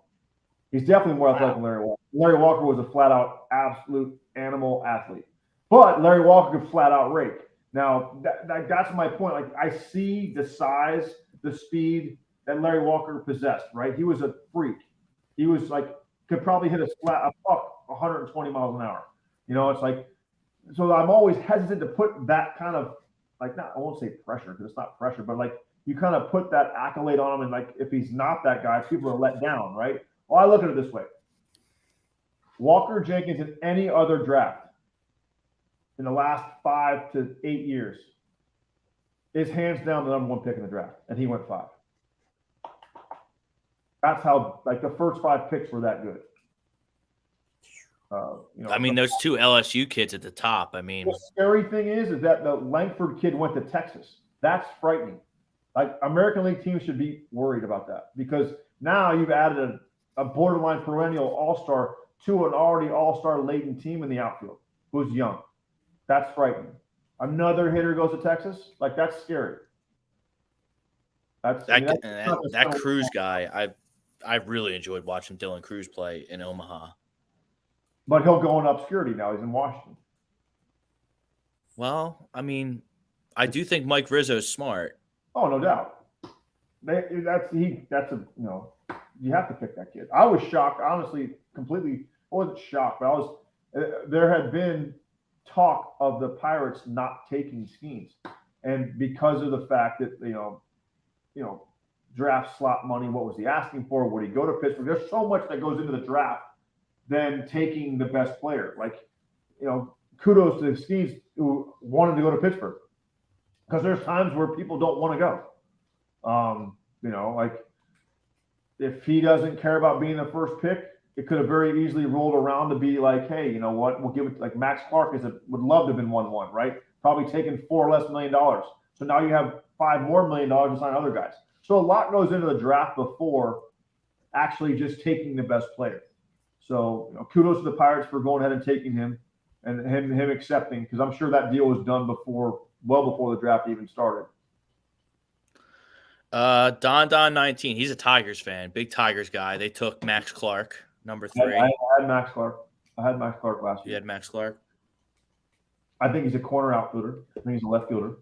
He's definitely more athletic than Larry Walker. Larry Walker was a flat-out absolute animal athlete. But Larry Walker could flat out rake. Now, that's my point. Like, I see the size, the speed that Larry Walker possessed, right? He was a freak. He was like, could probably hit a puck 120 miles an hour. You know, it's like, so I'm always hesitant to put that kind of, like, not, I won't say pressure because it's not pressure, but like, you kind of put that accolade on him. And like, if he's not that guy, people are let down, right? Well, I look at it this way. Walker Jenkins in any other draft in the last 5 to 8 years is hands down the number 1 pick in the draft, and he went 5. That's how, like, the first 5 picks were that good. You know, I mean, those 2 LSU kids at the top. I mean, the scary thing is that the Langford kid went to Texas. That's frightening. Like, American League teams should be worried about that, because now you've added a borderline perennial all-star to an already all-star laden team in the outfield who's young. That's frightening. Another hitter goes to Texas. Like, that's scary. That Cruz guy, I've really enjoyed watching Dylan Cruz play in Omaha. But he'll go in obscurity now. He's in Washington. Well, I mean, I do think Mike Rizzo's smart. Oh, no doubt. You have to pick that kid. I was shocked, honestly, completely. I wasn't shocked, but there had been talk of the Pirates not taking Skeens, and because of the fact that you know draft slot money, what was he asking for? Would he go to Pittsburgh? There's so much that goes into the draft than taking the best player. Like, you know, kudos to Skeens who wanted to go to Pittsburgh, because there's times where people don't want to go. You know, like, if he doesn't care about being the first pick, it could have very easily rolled around to be like, hey, you know what? We'll give it, like Max Clark would love to have been 1-1, right? Probably taking $4 million less. So now you have $5 million more to sign other guys. So a lot goes into the draft before actually just taking the best player. So, you know, kudos to the Pirates for going ahead and taking him, and him accepting, because I'm sure that deal was done well before the draft even started. Don 19, he's a Tigers fan, big Tigers guy. They took Max Clark, number 3. I had Max Clark. I had Max Clark last year. You had Max Clark? I think he's a corner outfielder. I think he's a left fielder.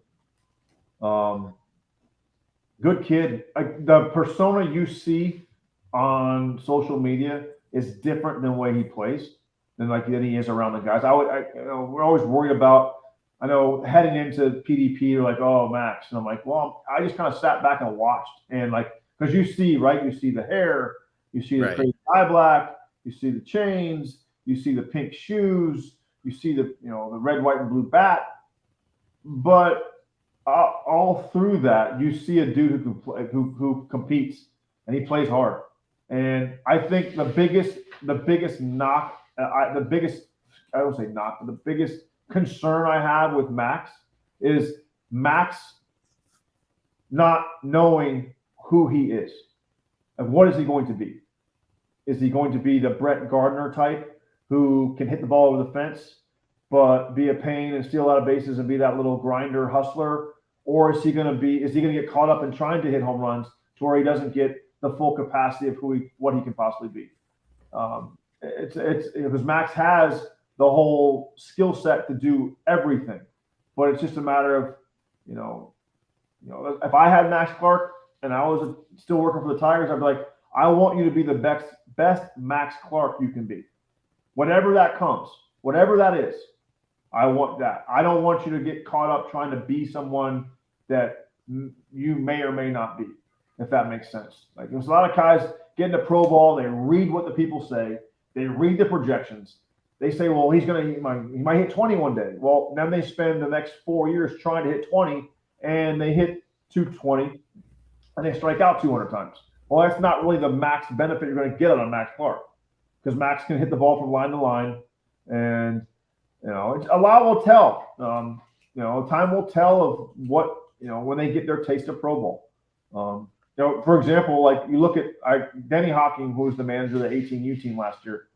Good kid. The persona you see on social media is different than the way he plays than he is around the guys. We're always worried about, I know, heading into PDP, you're like, oh, Max. And I'm like, well, I just kind of sat back and watched. And, like, because you see, right, you see the hair, you see the crazy eye black, you see the chains, you see the pink shoes, you see the red, white, and blue bat. But all through that, you see a dude who competes, and he plays hard. And I think the biggest concern I have with Max is Max not knowing who he is and what is he going to be. Is he going to be the Brett Gardner type who can hit the ball over the fence but be a pain and steal a lot of bases and be that little grinder hustler? Or is he going to get caught up in trying to hit home runs to where he doesn't get the full capacity of what he can possibly be? It's because Max has the whole skill set to do everything, but it's just a matter of, if I had Max Clark and I was still working for the Tigers, I'd be like, I want you to be the best Max Clark you can be. Whatever that comes, whatever that is, I want that. I don't want you to get caught up trying to be someone that you may or may not be, if that makes sense. Like, there's a lot of guys get into pro ball, they read what the people say, they read the projections. They say, well, he might hit 20 one day. Well, then they spend the next 4 years trying to hit 20, and they hit 220, and they strike out 200 times. Well, that's not really the max benefit you're going to get out of Max Clark, because Max can hit the ball from line to line, and a lot will tell. Time will tell of what when they get their taste of pro ball. For example, like you look at Denny Hawking, who was the manager of the 18U team last year.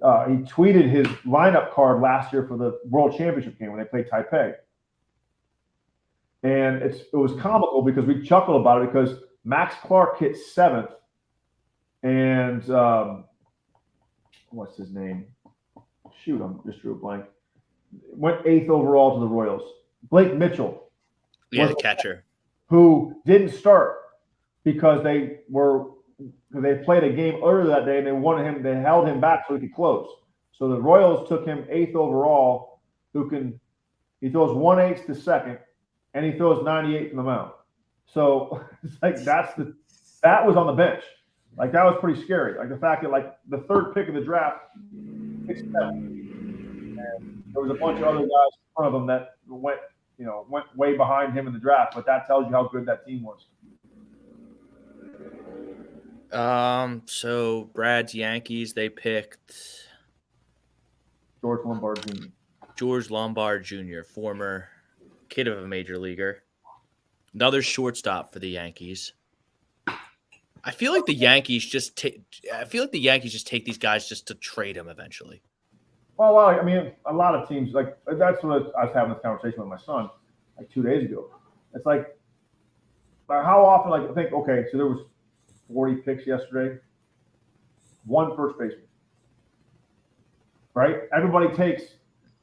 He tweeted his lineup card last year for the World Championship game when they played Taipei. And it was comical because we chuckled about it because Max Clark hit 7th. And what's his name? Shoot, I just drew a blank. went 8th overall to the Royals. Blake Mitchell, Yeah, the catcher. who didn't start because they played a game earlier that day and they held him back so he could close. So the Royals took him 8th overall, he throws 1/8 to second, and he throws 98 from the mound. So it's like that was on the bench. Like that was pretty scary. Like the fact that like the third pick of the draft, picked him. And there was a bunch of other guys in front of him that went way behind him in the draft. But that tells you how good that team was. So Brad's Yankees, they picked George Lombard Jr. George Lombard Jr., former kid of a major leaguer. Another shortstop for the Yankees. I feel like the Yankees just take these guys just to trade them eventually. Well, I mean, a lot of teams like that's what I was having this conversation with my son like 2 days ago. It's like how often like I think okay, so there was 40 picks yesterday, one first baseman, right? Everybody takes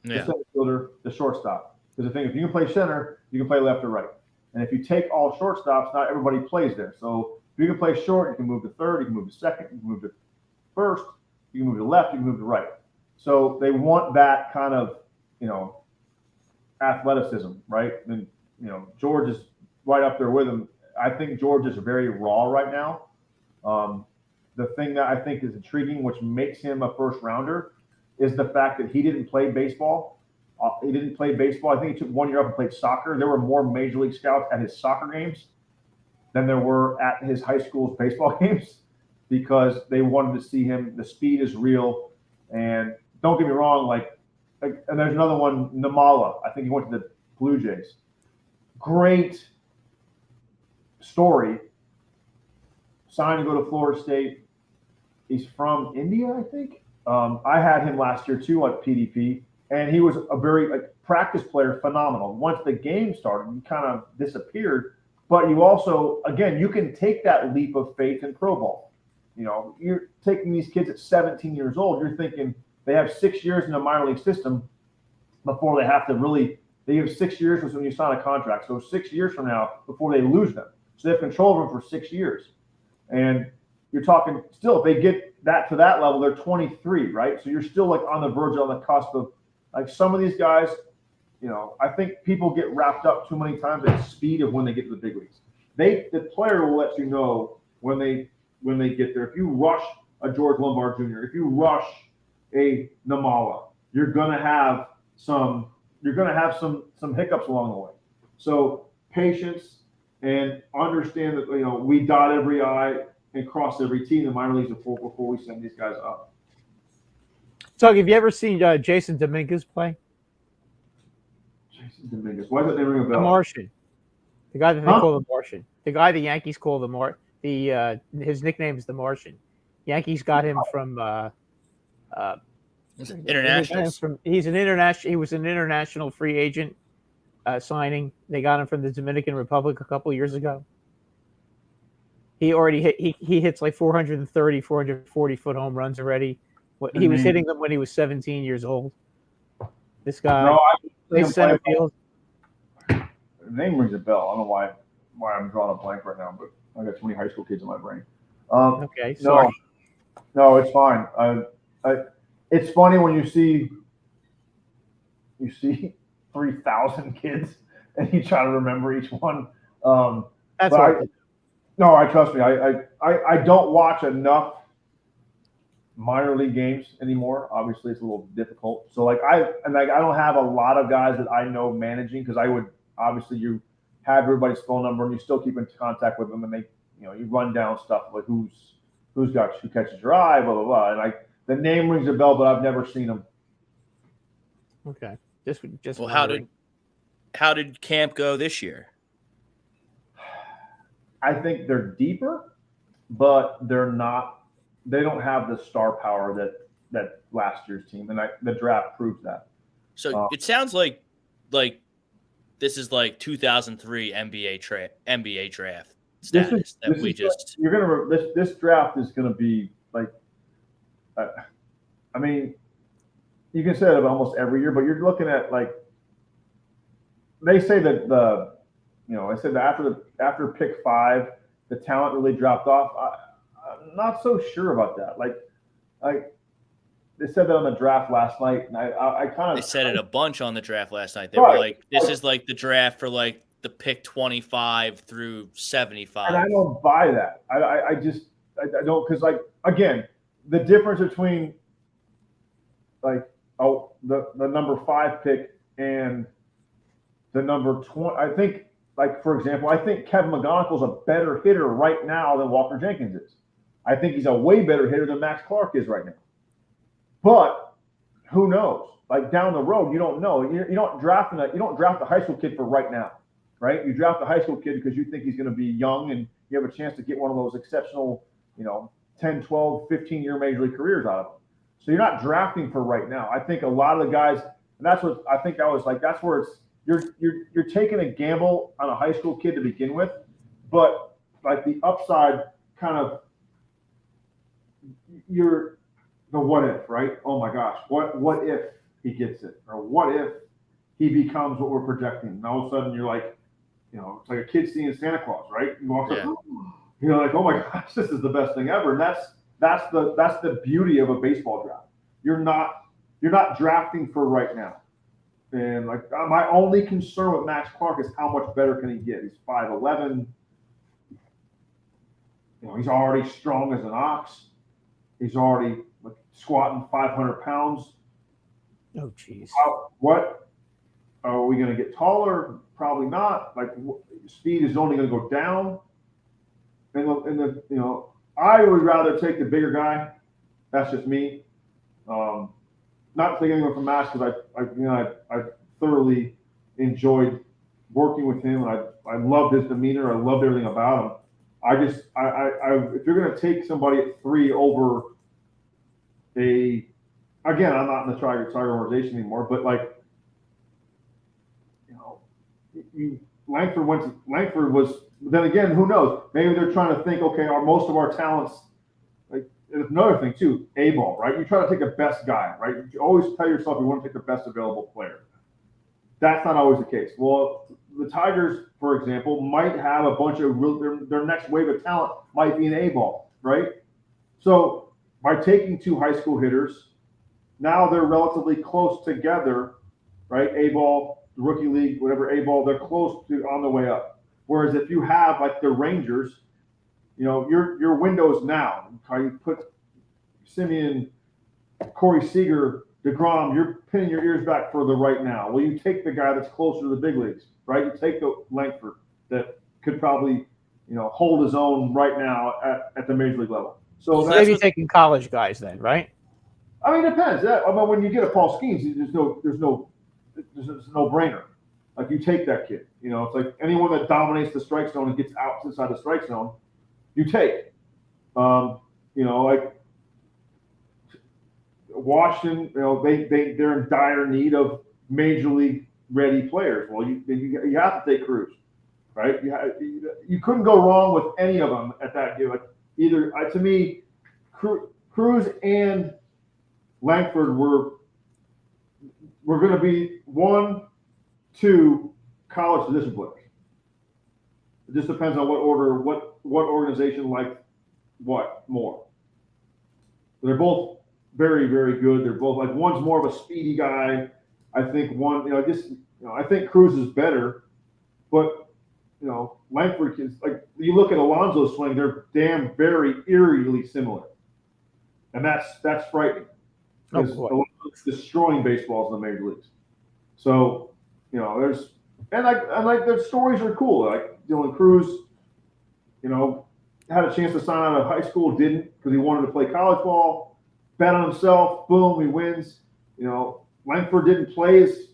the center fielder, the shortstop. Because the thing, if you can play center, you can play left or right. And if you take all shortstops, not everybody plays there. So if you can play short, you can move to third, you can move to second, you can move to first, you can move to left, you can move to right. So they want that kind of, athleticism, right? And, George is right up there with him. I think George is very raw right now. The thing that I think is intriguing, which makes him a first rounder, is the fact that he didn't play baseball. I think he took 1 year off and played soccer. There were more major league scouts at his soccer games than there were at his high school's baseball games because they wanted to see him. The speed is real. And don't get me wrong, and there's another one, Namala. I think he went to the Blue Jays. Great story. Signed to go to Florida State. He's from India, I think. I had him last year too at PDP, and he was a very practice player, phenomenal. Once the game started, he kind of disappeared. But you also, again, you can take that leap of faith in pro ball. You're taking these kids at 17 years old. You're thinking they have 6 years in the minor league system before they have to really. They have 6 years when you sign a contract. So 6 years from now before they lose them. So they have control of them for 6 years. And you're talking still, if they get that to that level, they're 23, right? So you're still on the verge, on the cusp of some of these guys, I think people get wrapped up too many times at the speed of when they get to the big leagues. The player will let you know when they get there. If you rush a George Lombard Jr., if you rush a Namala, you're gonna have some hiccups along the way. So patience and understand that we dot every I and cross every T in the minor leagues before we send these guys up. So, have you ever seen Jason Dominguez play? Jason Dominguez. Why does it ring a bell? The Martian. The guy that they call the Martian. The guy the Yankees call his nickname is the Martian. Yankees got him from internationals. He was an international free agent signing. They got him from the Dominican Republic a couple of years ago. He already he hits 430, 440 foot home runs already. He was hitting them when he was 17 years old. This guy plays center field. The name rings a bell. I don't know why I'm drawing a blank right now, but I got too many high school kids in my brain. Okay, sorry. No, it's fine. It's funny when you see 3,000 kids and you try to remember each one. That's right. I trust me. I don't watch enough minor league games anymore. Obviously, it's a little difficult. So I don't have a lot of guys that I know managing because I would obviously you have everybody's phone number and you still keep in contact with them and they you run down stuff like who catches your eye, blah blah blah. And the name rings a bell, but I've never seen them. Okay, just well, how did camp go this year? I think they're deeper, but they're not. They don't have the star power that last year's team, and the draft proves that. So it sounds like this is 2003 NBA draft status this draft is gonna be I mean, you can say that about almost every year, but you're looking at like they say that I said that after pick 5, the talent really dropped off. I'm not so sure about that. Like they said that on the draft last night, and I kind of they said it a bunch on the draft last night. They were like, "This is like the draft for like the pick 25 through 75." And I don't buy that. I don't, because like again, the difference between like the number 5 pick and the number 20, I think, like for example, I think Kevin McGonigal's a better hitter right now than Walker Jenkins is. I think he's a way better hitter than Max Clark is right now. But who knows? Like down the road, you don't know. You don't draft a high school kid for right now, right? You draft a high school kid because you think he's going to be young and you have a chance to get one of those exceptional, 10, 12, 15-year major league careers out of him. So you're not drafting for right now. I think a lot of the guys, and that's what I think I was like, that's where it's you're taking a gamble on a high school kid to begin with, but like the upside kind of you're the what if, right? Oh my gosh, what if he gets it? Or what if he becomes what we're projecting? And all of a sudden you're like, it's like a kid seeing Santa Claus, right? You walk up, you're like, oh my gosh, this is the best thing ever. And that's the beauty of a baseball draft. You're not drafting for right now. And like my only concern with Max Clark is how much better can he get? He's 5'11". He's already strong as an ox. He's already squatting 500 pounds. Oh, jeez. What are we going to get taller? Probably not. Like speed is only going to go down. And I would rather take the bigger guy. That's just me. Not taking anyone from Max because I thoroughly enjoyed working with him. And I loved his demeanor. I loved everything about him. If you're going to take somebody at 3 over again, I'm not in the Tiger organization anymore, but like, Langford was, then again, who knows? Maybe they're trying to think, okay, most of our talents, like, there's another thing too, A-ball, right? You try to take the best guy, right? You always tell yourself you want to take the best available player. That's not always the case. Well, the Tigers, for example, might have a bunch of their next wave of talent might be an A-ball, right? So by taking 2 high school hitters, now they're relatively close together, right? A-ball, the rookie league, whatever A-ball, they're close to on the way up. Whereas if you have like the Rangers, your windows now. You put Simeon, Corey Seager, DeGrom, you're pinning your ears back further right now. Well, you take the guy that's closer to the big leagues, right? You take the Langford that could probably, hold his own right now at the major league level. So maybe taking college guys then, right? I mean, it depends. When you get a Paul Skeens, there's no brainer. Like you take that kid. It's like anyone that dominates the strike zone and gets out inside the strike zone, you take. Like Washington, they're in dire need of major league ready players. Well, you have to take Cruz, right? You couldn't go wrong with any of them at that game. Like either to me, Cruz and Langford were going to be 1, 2 college position players. It just depends on what order, what organization liked what more. They're both very, very good. They're both like one's more of a speedy guy. I think I think Cruz is better, but Langford is like you look at Alonso's swing, they're very eerily similar, and that's frightening because Alonso's destroying baseballs in the major leagues. So there's and the stories are cool. Like Dylan Cruz, had a chance to sign out of high school, didn't because he wanted to play college ball. Bet on himself, boom, he wins. Langford didn't play his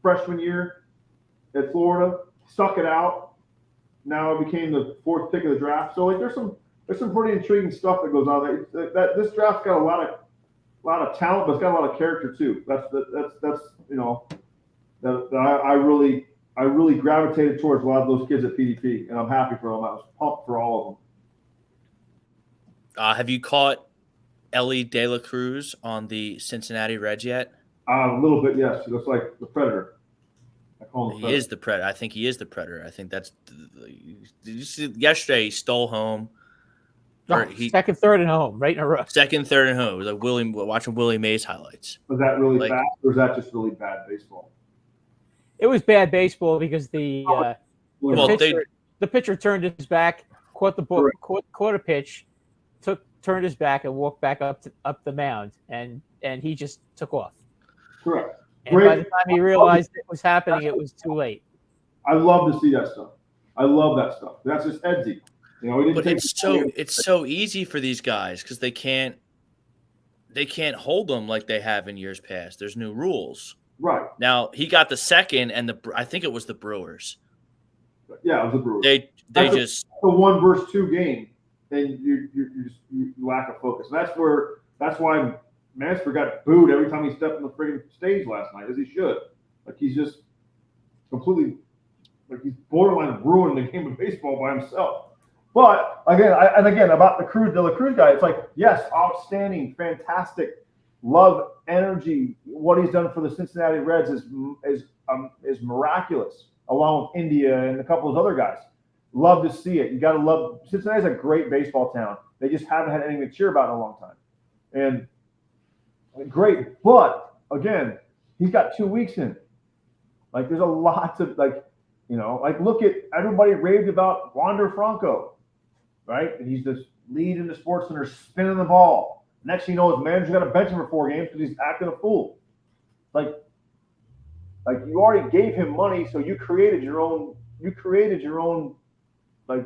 freshman year at Florida, stuck it out. Now it became the 4th pick of the draft. So like there's some pretty intriguing stuff that goes on. That this draft's got a lot of talent, but it's got a lot of character too. I really gravitated towards a lot of those kids at PDP, and I'm happy for them. I was pumped for all of them. Have you caught Ellie De La Cruz on the Cincinnati Reds yet? A little bit, yes. He looks like the Predator. I call him He is the Predator. I think he is the Predator. I think that's – did you see yesterday he stole home? Second, third, and home, right in a row. Second, third, and home. It was like watching Willie Mays highlights. Was that really fast, or was that just really bad baseball? It was bad baseball because the pitcher turned his back, caught a pitch, turned his back, and walked back up the mound, and he just took off. Correct. And by the time he realized it was happening, it was too late. I love to see that stuff. I love that stuff. That's just Edsy. You know, but it's so easy for these guys because they can't hold them like they have in years past. There's new rules. Right. Now he got the second, and I think it was the Brewers. Yeah, it was the Brewers. They just the 1 versus 2 game, and you lack of focus. And that's why Mansford got booed every time he stepped on the freaking stage last night, as he should. Like he's just completely, like he's borderline ruining the game of baseball by himself. But again, about the De La Cruz guy, it's like, yes, outstanding, fantastic, love, energy. What he's done for the Cincinnati Reds is miraculous, along with India and a couple of other guys. Love to see it. You got to love. Cincinnati's a great baseball town. They just haven't had anything to cheer about in a long time. And great, but again, he's got 2 weeks in. Like, there's a lot to look at everybody raved about Wander Franco. Right? And he's this lead in the Sports Center spinning the ball. Next thing you know, his manager's got to bench him for 4 games because he's acting a fool. Like you already gave him money, so you created your own like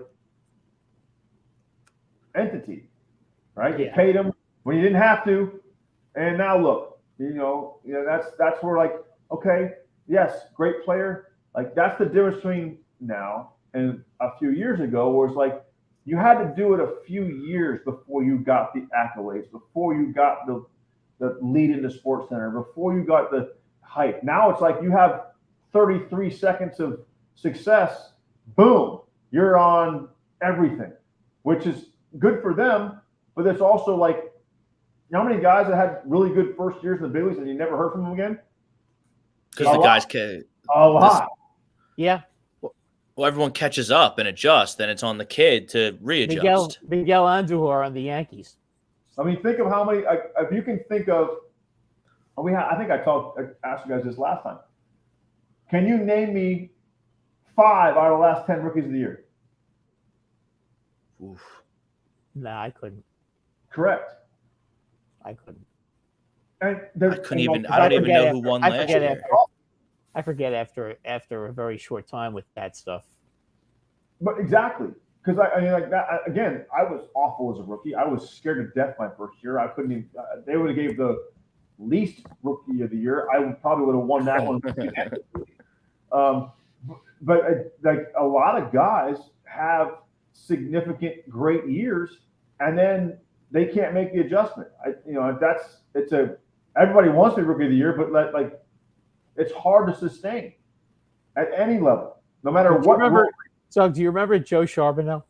entity. Right? Yeah. You paid him when you didn't have to. And now look, that's where, like, okay, yes, great player. Like, that's the difference between now and a few years ago, where it's like, you had to do it a few years before you got the accolades, before you got the lead in the Sports Center, before you got the hype. Now it's like you have 33 seconds of success, boom, you're on everything, which is good for them, but it's also like, you know how many guys that had really good first years in the big leagues and you never heard from them again? Because the guys can a lot. Yeah. Well, everyone catches up and adjusts, then it's on the kid to readjust. Miguel Andujar on the Yankees. I mean, think of how many. If you can think of, I think I asked you guys this last time. Can you name me 5 out of the last 10 rookies of the year? Oof. Nah, I couldn't. Correct. I couldn't. And I couldn't even. I don't even know who won last year. I forget after a very short time with that stuff. But exactly, because I mean, like that again. I was awful as a rookie. I was scared to death my first year. I couldn't even. They would have gave the least rookie of the year. I probably would have won that one. But like a lot of guys have significant great years, and then they can't make the adjustment. Everybody wants to be rookie of the year, but like. It's hard to sustain at any level, no matter what. So, do you remember Joe Charbonneau?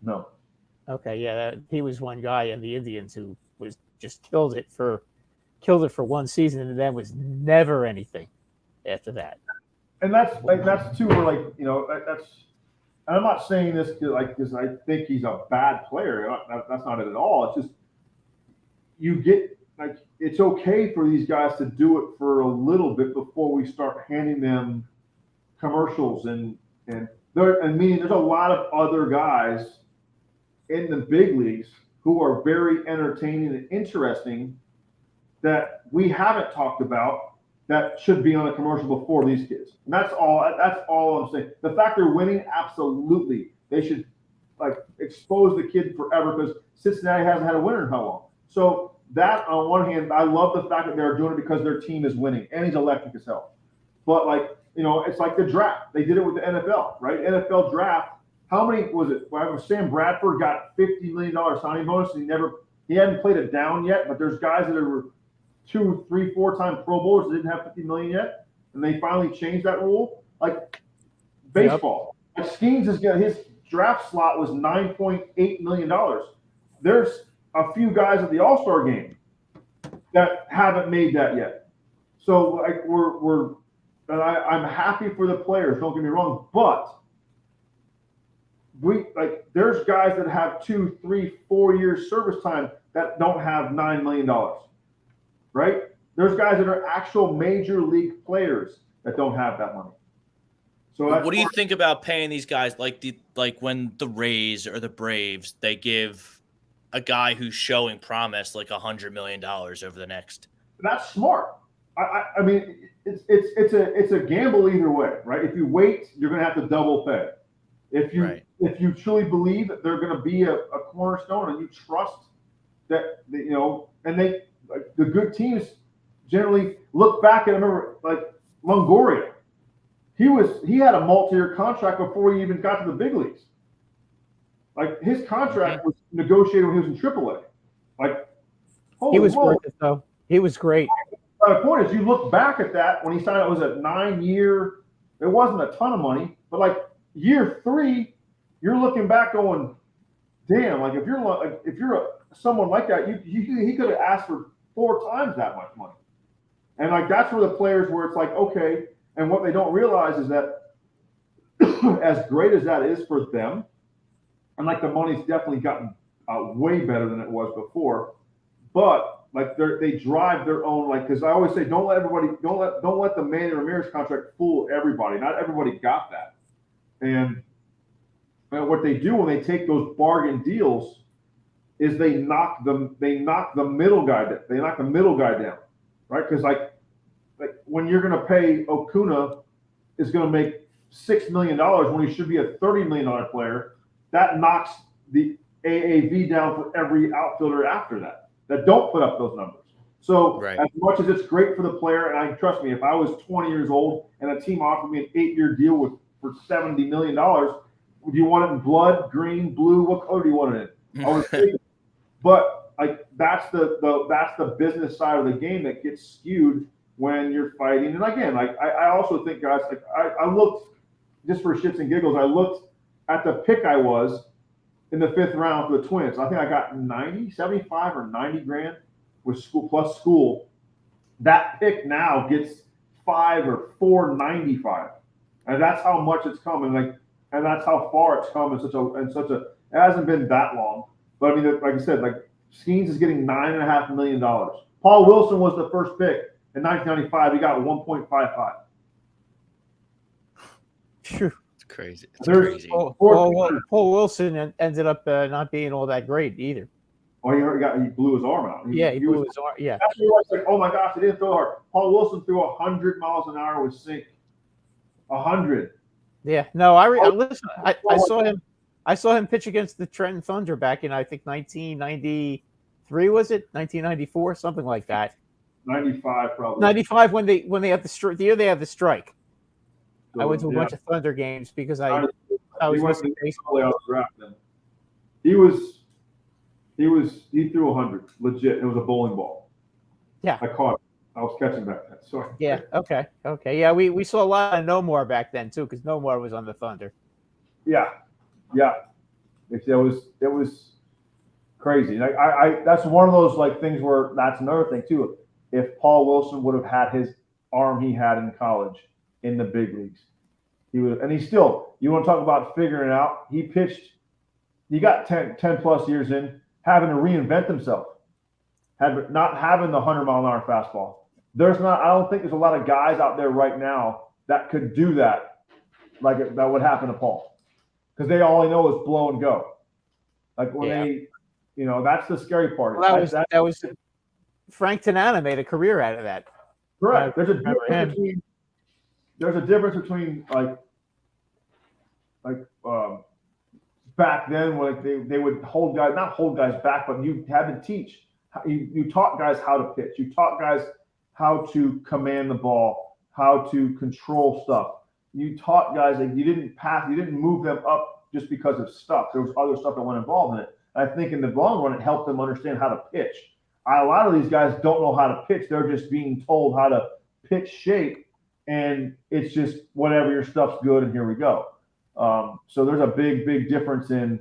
No. Okay, yeah, he was one guy in the Indians who was just killed it for one season, and then was never anything after that. And that's too. Where, like, that's. And I'm not saying this because I think he's a bad player. That's not it at all. It's just you get. Like, it's okay for these guys to do it for a little bit before we start handing them commercials and meaning there's a lot of other guys in the big leagues who are very entertaining and interesting that we haven't talked about that should be on a commercial before these kids. And that's all I'm saying. The fact they're winning, absolutely. They should like expose the kid forever because Cincinnati hasn't had a winner in how long. So that, on one hand, I love the fact that they're doing it because their team is winning, and he's electric as hell. But, like, it's like the draft. They did it with the NFL, right? NFL draft. How many was it? Well, Sam Bradford got $50 million signing bonus, and he hadn't played it down yet. But there's guys that were 2, 3, 4-time Pro Bowlers that didn't have $50 million yet, and they finally changed that rule. Like baseball, like Skeens his draft slot was $9.8 million. There's a few guys at the All-Star game that haven't made that yet. So like and I'm happy for the players. Don't get me wrong, but there's guys that have 2, 3, 4 years service time that don't have $9 million, right? There's guys that are actual major league players that don't have that money. So what do you think about paying these guys like when the Rays or the Braves, they give a guy who's showing promise like $100 million over the next? That's smart. I mean, it's a gamble either way, right? If you wait, you're going to have to double pay. If you truly believe that they're going to be a cornerstone and you trust that, and the good teams generally look back and remember, like Longoria, he had a multi-year contract before he even got to the big leagues. Like his contract was negotiated when he was in AAA. Like he was worth it though. He was great. The point is, you look back at that when he signed, it was a 9-year. It wasn't a ton of money, but like year 3, you're looking back going, damn. Like if you're someone like that, he could have asked for 4 times that much money. And like that's where the players where it's like, okay. And what they don't realize is that as great as that is for them, and like the money's definitely gotten way better than it was before, but like they drive their own, like, because I always say don't let the Manny Ramirez contract fool everybody. Not everybody got that. And what they do when they take those bargain deals is they knock the middle guy down. They knock the middle guy down, right? Because like when you're going to pay Acuna is going to make $6 million when he should be a $30 million player, that knocks the AAV down for every outfielder after that don't put up those numbers. So as much as it's great for the player, and trust me, if I was 20 years old and a team offered me an 8-year deal for $70 million, would you want it in blood, green, blue? What color do you want it in? I would take it. But like that's the business side of the game that gets skewed when you're fighting. And again, like I also think, guys, like I looked just for shits and giggles. I looked at the pick I was in the 5th round for the Twins. I think I got 75 or 90 grand with school plus school. That pick now gets 5 or 495, and that's how much it's come, and that's how far it's come in such a. It hasn't been that long, but I mean, like I said, like Skeens is getting $9.5 million. Paul Wilson was the first pick in 1995. He got 1.55. Phew. Crazy. It's crazy. Paul Wilson ended up not being all that great either. Well, he blew his arm out. He blew his arm. Yeah. That's why I was like, oh my gosh, he didn't throw hard. Paul Wilson threw 100 miles an hour with sink. 100. Yeah. No, listen. I saw him pitch against the Trenton Thunder back in I think 1993. Was it 1994? Something like that. 95 probably. 95 when they had the year they had the strike. I went to a bunch of Thunder games because I was listening to baseball. He threw 100 legit. It was a bowling ball. Yeah, I caught it. I was catching back then. Sorry. Yeah. Okay. Yeah, we saw a lot of Nomar back then too because Nomar was on the Thunder. Yeah. It was crazy. Like I that's one of those like things where that's another thing too. If Paul Wilson would have had his arm he had in college in the big leagues, he would, and he still, you want to talk about figuring it out, he got 10 plus years in, having to reinvent himself, not having the 100-mile-an-hour fastball. I don't think there's a lot of guys out there right now that could do that, like that would happen to Paul, because all they know is blow and go. Like when that's the scary part. Well, that was Frank Tanana made a career out of that. Correct. There's a difference between back then when they would not hold guys back, but you had to teach. You taught guys how to pitch. You taught guys how to command the ball, how to control stuff. You taught guys that you didn't move them up just because of stuff. There was other stuff that went involved in it. And I think in the long run, it helped them understand how to pitch. A lot of these guys don't know how to pitch. They're just being told how to pitch shape, and it's just whatever, your stuff's good, and here we go. So there's a big difference in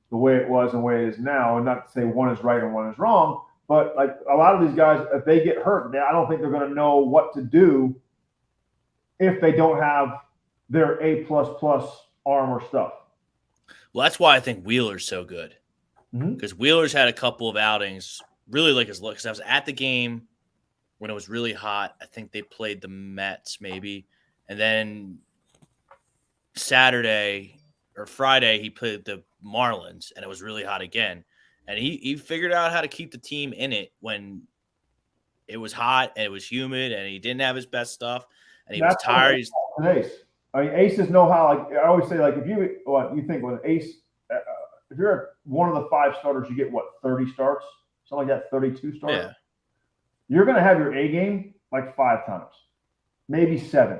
the way it was and the way it is now. And not to say one is right and one is wrong, But like a lot of these guys, if they get hurt, I don't think they're going to know what to do if they don't have their A++ arm or stuff. Well, that's why I think Wheeler's so good. Because Wheeler's had a couple of outings, really like his look. Because I was at the game when it was really hot. I think they played the Mets maybe. And then Saturday or Friday, he played the Marlins, and it was really hot again. And he figured out how to keep the team in it when it was hot and it was humid and he didn't have his best stuff and he was tired. Ace. I mean, aces know how. Like I always say, like if you think with an ace, if you're one of the 5 starters, you get what 30 starts, something like that, 32 starts. Yeah. You're going to have your A game like 5 times, maybe 7,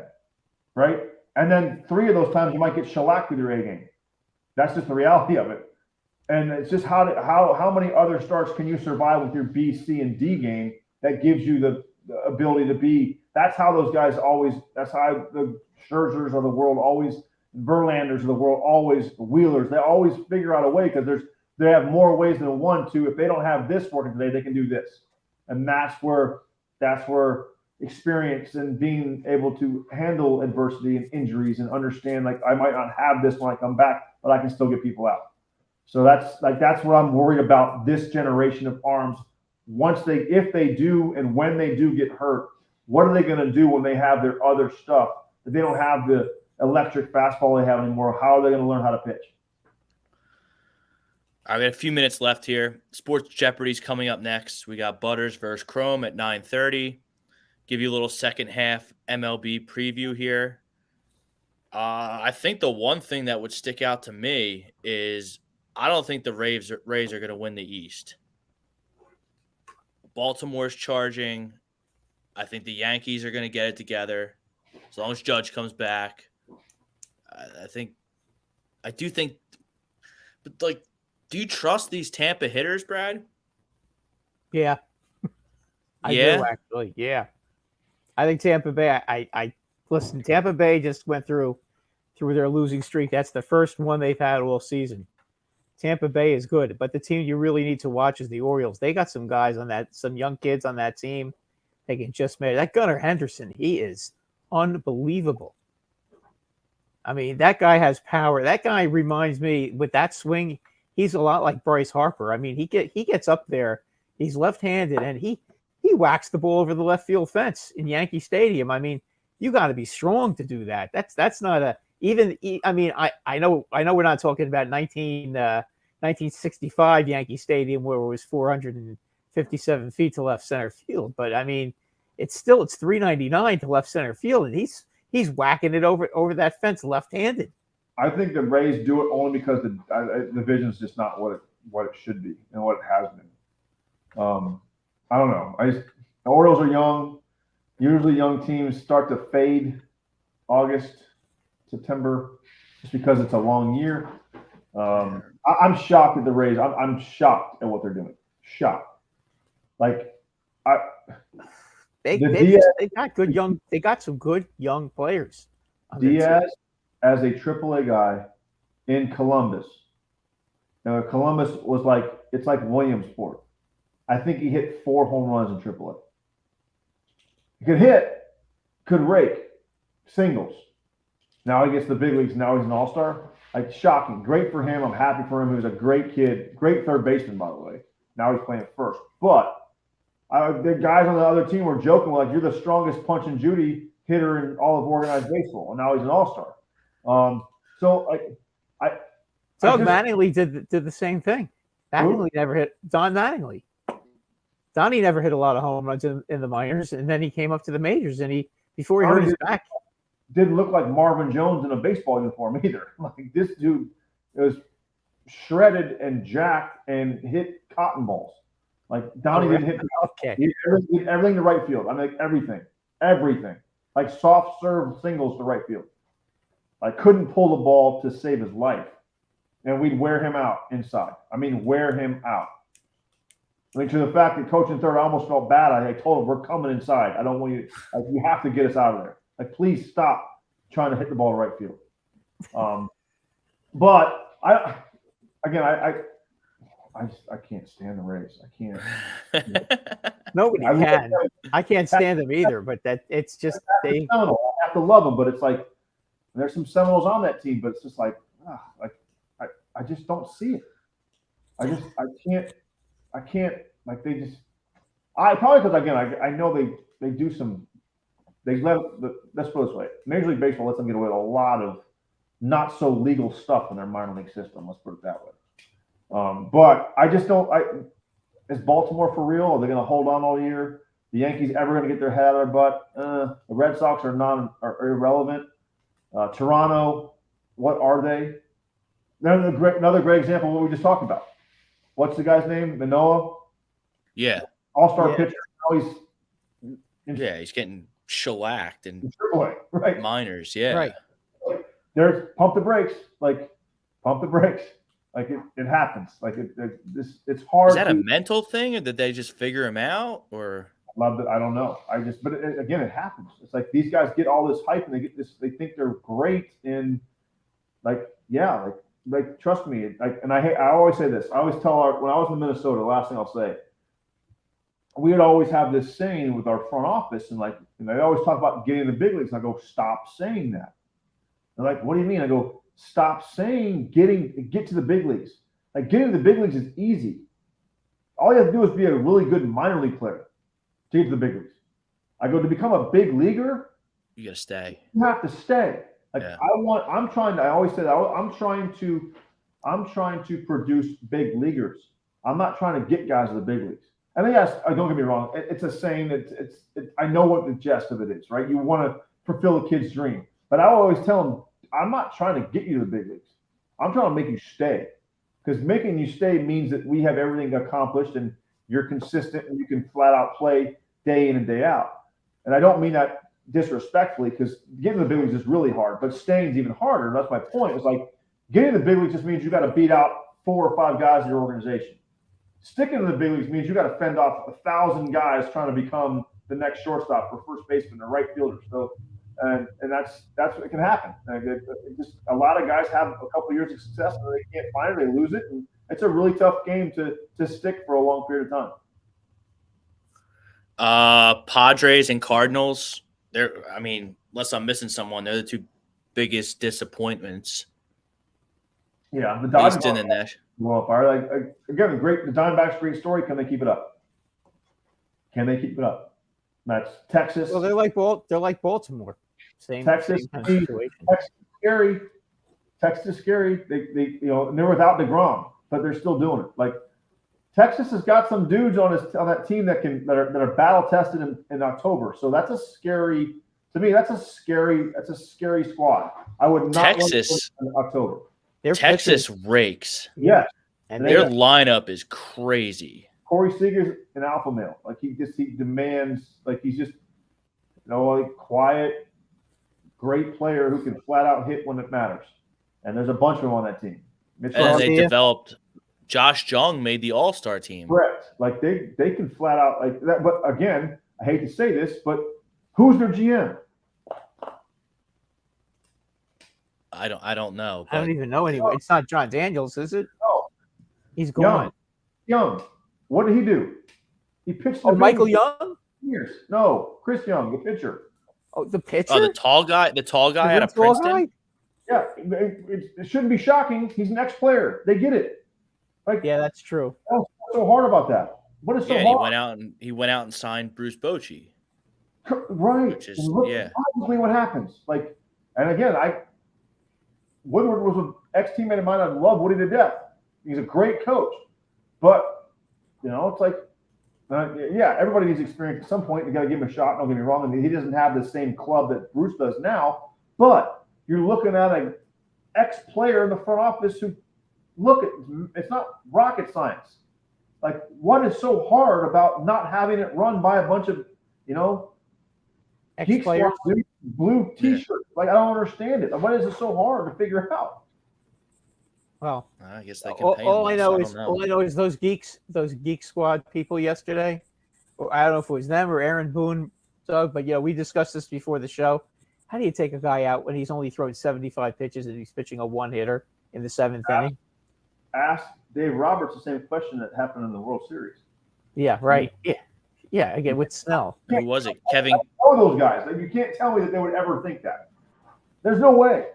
right? And then 3 of those times you might get shellacked with your A game. That's just the reality of it. And it's just how many other starts can you survive with your B, C, and D game that gives you the ability to be. That's how those guys always. That's how the Scherzers of the world always, Verlanders of the world always, Wheelers. They always figure out a way because they have more ways than one to. If they don't have this working today, they can do this, and that's where experience and being able to handle adversity and injuries and understand. Like I might not have this when I come back, but I can still get people out. So that's what I'm worried about this generation of arms. If they do and when they do get hurt, what are they going to do when they have their other stuff? If they don't have the electric fastball they have anymore, how are they going to learn how to pitch? All right, we got a few minutes left here. Sports Jeopardy's coming up next. We got Butters versus Chrome at 9:30. Give you a little second half MLB preview here. I think the one thing that would stick out to me is I don't think the Rays are going to win the East. Baltimore's charging. I think the Yankees are going to get it together as long as Judge comes back. I do think, but like, do you trust these Tampa hitters, Brad? Yeah. I do, actually. Yeah. I think Tampa Bay, I listen, Tampa Bay just went through their losing streak. That's the first one they've had all season. Tampa Bay is good, but the team you really need to watch is the Orioles. They got some guys on that, some young kids on that team. They can just make that Gunnar Henderson. He is unbelievable. I mean, that guy has power. That guy reminds me with that swing. He's a lot like Bryce Harper. I mean, he gets up there. He's left-handed, and he whacks the ball over the left field fence in Yankee Stadium. I mean, you got to be strong to do that. That's not a even. I mean, I know we're not talking about 1965 Yankee Stadium where it was 457 feet to left center field, but I mean, it's 399 to left center field, and he's whacking it over that fence left-handed. I think the Rays do it only because the vision's just not what it should be and what it has been. I don't know. The Orioles are young. Usually young teams start to fade August, September, just because it's a long year. I'm shocked at the Rays. I'm shocked at what they're doing. Shocked. Like they got some good young players. Diaz as a AAA guy in Columbus. Now Columbus was it's like Williamsport. I think he hit 4 home runs in AAA. He could hit, could rake, singles. Now he gets the big leagues. Now he's an all-star. Like, shocking. Great for him. I'm happy for him. He was a great kid. Great third baseman, by the way. Now he's playing first. But the guys on the other team were joking, like, you're the strongest punch and Judy hitter in all of organized baseball. And now he's an all-star. Doug Mattingly did the same thing. Mattingly never hit Don Mattingly. Donnie never hit a lot of home runs in the minors, and then he came up to the majors, and before he hurt his back. Didn't look like Marvin Jones in a baseball uniform either. Like, this dude was shredded and jacked and hit cotton balls. Like, Donnie didn't hit. Okay. He did everything to right field. I mean, like, everything. Like, soft serve singles to right field. Like, couldn't pull the ball to save his life. And we'd wear him out inside. I mean, wear him out. I mean, to the fact that coach in third, I almost felt bad. I told him, we're coming inside. I don't want you. You have to get us out of there. Like, please stop trying to hit the ball to right field. But I can't stand the Rays. I can't. Nobody I mean, can. I can't stand them either. But it's just they. Seminole. I have to love them, but it's like there's some Seminoles on that team, but it's just like I just don't see it. I can't like they just. I probably because again I know they do some. Let's put it this way: Major League Baseball lets them get away with a lot of not so legal stuff in their minor league system. Let's put it that way. But I just don't. Is Baltimore for real? Are they going to hold on all year? The Yankees ever going to get their head out of their butt? The Red Sox are irrelevant. Toronto, what are they? Another great example of what we just talked about. What's the guy's name? Manoah? Yeah. All-star pitcher. Now he's getting shellacked in AAA, right? minors. Yeah. Right. There's pump the brakes. Like it happens. Like it's hard. Is that a mental thing, or did they just figure him out? Or love it. I don't know. Again, it happens. It's like these guys get all this hype and they get this. They think they're great and like trust me. I always say this. I always tell when I was in Minnesota, the last thing I'll say. We would always have this saying with our front office, and they always talk about getting in the big leagues. And I go, stop saying that. They're like, what do you mean? I go, stop saying get to the big leagues. Like getting to the big leagues is easy. All you have to do is be a really good minor league player to get to the big leagues. I go, to become a big leaguer, you gotta stay. You have to stay. Like yeah. I always say that I'm trying to produce big leaguers. I'm not trying to get guys to the big leagues. And yes, don't get me wrong. It's a saying. I know what the gist of it is, right? You want to fulfill a kid's dream, but I always tell them, I'm not trying to get you to the big leagues. I'm trying to make you stay, because making you stay means that we have everything accomplished and you're consistent and you can flat out play day in and day out. And I don't mean that disrespectfully, because getting to the big leagues is really hard, but staying is even harder. That's my point. It's like getting to the big leagues just means you got to beat out 4 or 5 guys in your organization. Sticking to the big leagues means you got to fend off 1,000 guys trying to become the next shortstop or first baseman or right fielder. So, and that's what can happen. Just a lot of guys have a couple of years of success and they can't find it, they lose it, and it's a really tough game to stick for a long period of time. Padres and Cardinals. Unless I'm missing someone, they're the 2 biggest disappointments. Yeah, the Dodgers in the Nash. Well, again, the Diamondbacks great story. Can they keep it up? That's Texas. Well, they're like Baltimore. Same Texas. Same kind of situation. Texas is scary. Texas is scary. They and they're without DeGrom, but they're still doing it. Like Texas has got some dudes on that team that are battle tested in October. So that's a scary. To me, that's a scary squad. I would not Texas in October. Texas rakes. Yes. And their lineup is crazy. Corey Seager's an alpha male. Like he demands, like he's just quiet, great player who can flat out hit when it matters. And there's a bunch of them on that team. And they developed Josh Jung made the All-Star team. Correct. Like they can flat out like that. But again, I hate to say this, but who's their GM? I don't know. I don't even know anyway. It's not John Daniels, is it? No. He's gone. Young. What did he do? He pitched. Michael Young? Years. No, Chris Young, the pitcher. Oh, the pitcher? Oh, the tall guy out of Princeton? Yeah, it shouldn't be shocking. He's an ex-player. They get it. Yeah, that's true. What's so hard about that? What is so hard? He went out and signed Bruce Bochy. Right. Which is obviously what happens. And again, Woodward was an ex-teammate of mine. I love Woody to death. He's a great coach. But, it's like, everybody needs experience at some point. You got to give him a shot. Don't get me wrong. I mean, he doesn't have the same club that Bruce does now. But you're looking at an ex-player in the front office who, it's not rocket science. Like, what is so hard about not having it run by a bunch of, ex-players? Blue T-shirts. Like, I don't understand it. Why is it so hard to figure out? Well, I guess they can pay all I know is those Geek Squad people yesterday. Or I don't know if it was them or Aaron Boone, Doug, but we discussed this before the show. How do you take a guy out when he's only thrown 75 pitches and he's pitching a 1-hitter in the 7th inning? Ask Dave Roberts the same question that happened in the World Series. Yeah, right. Yeah. Again, with Snell. Who was it? Kevin. All those guys. Like, you can't tell me that they would ever think that. There's no way.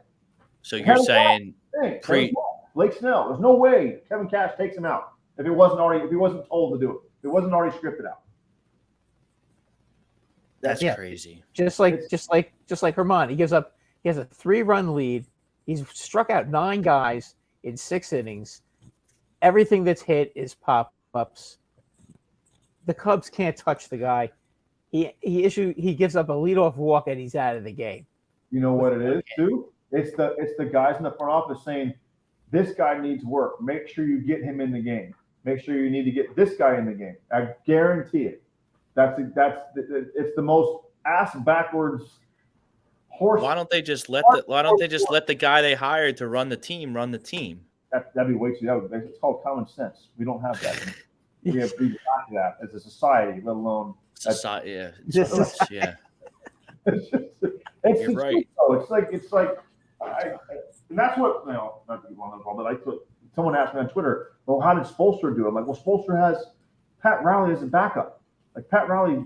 So you're saying Blake Snell. There's no way Kevin Cash takes him out if he wasn't told to do it. If it wasn't already scripted out. That's crazy. Just like Herman, he has a 3-run lead. He's struck out 9 guys in 6 innings. Everything that's hit is pop-ups. The Cubs can't touch the guy. He gives up a leadoff walk and he's out of the game. You know what it is too? It's the guys in the front office saying, this guy needs work. Make sure you get him in the game. Make sure you need to get this guy in the game. I guarantee it. It's the most ass backwards horse. Why don't they just let the guy they hired to run the team run the team? That'd be way too. It's called common sense. We don't have that. We have to back that as a society, let alone society. Yeah, yeah. You're right. It's like, and that's what not to be long involved, but someone asked me on Twitter, well, how did Spoelstra do it? I'm like, well, Spoelstra has Pat Riley as a backup. Like Pat Riley,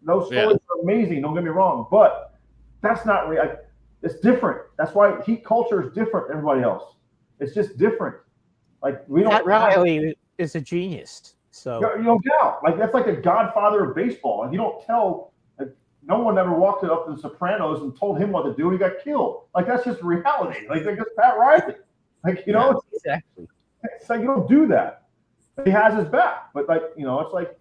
those stories are amazing. Don't get me wrong, but that's not real. It's different. That's why Heat culture is different than everybody else. It's just different. Like Pat Riley is a genius. So no doubt. Like that's like the godfather of baseball. And you don't tell. No one ever walked up to the Sopranos and told him what to do, and he got killed. Like that's just reality. Like that's Pat Riley. Like exactly. It's like you don't do that. He has his back, but it's like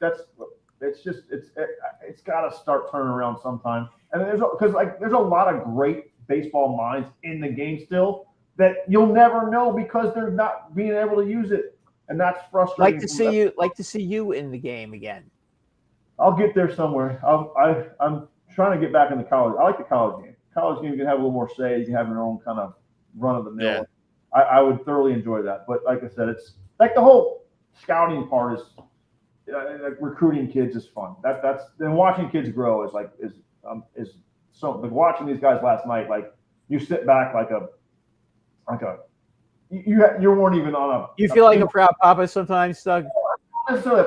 it's got to start turning around sometime. And there's a lot of great baseball minds in the game still that you'll never know because they're not being able to use it, and that's frustrating. Like to see you in the game again. I'll get there somewhere. I'm trying to get back into college. I like the college game. College game, you can have a little more say. You can have your own kind of run of the mill. Yeah. I would thoroughly enjoy that. But like I said, it's like the whole scouting part is like recruiting kids is fun. That's then watching kids grow is so like watching these guys last night. Like you sit back you weren't even on a. You feel like a proud papa sometimes, Doug. Not necessarily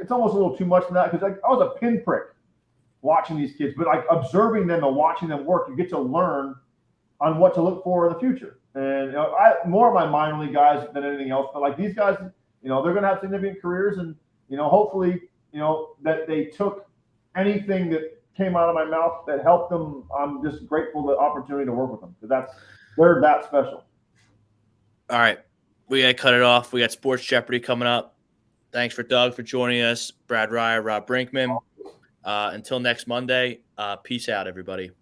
it's almost a little too much for that because I was a pinprick watching these kids, but like observing them and watching them work, you get to learn on what to look for in the future. And more of my minor league guys than anything else, but like these guys, they're going to have significant careers, and hopefully, that they took anything that came out of my mouth that helped them. I'm just grateful for the opportunity to work with them because they're that special. All right, we got to cut it off. We got Sports Jeopardy coming up. Thanks for Doug for joining us, Brad Ryer, Rob Brinkman. Until next Monday, peace out, everybody.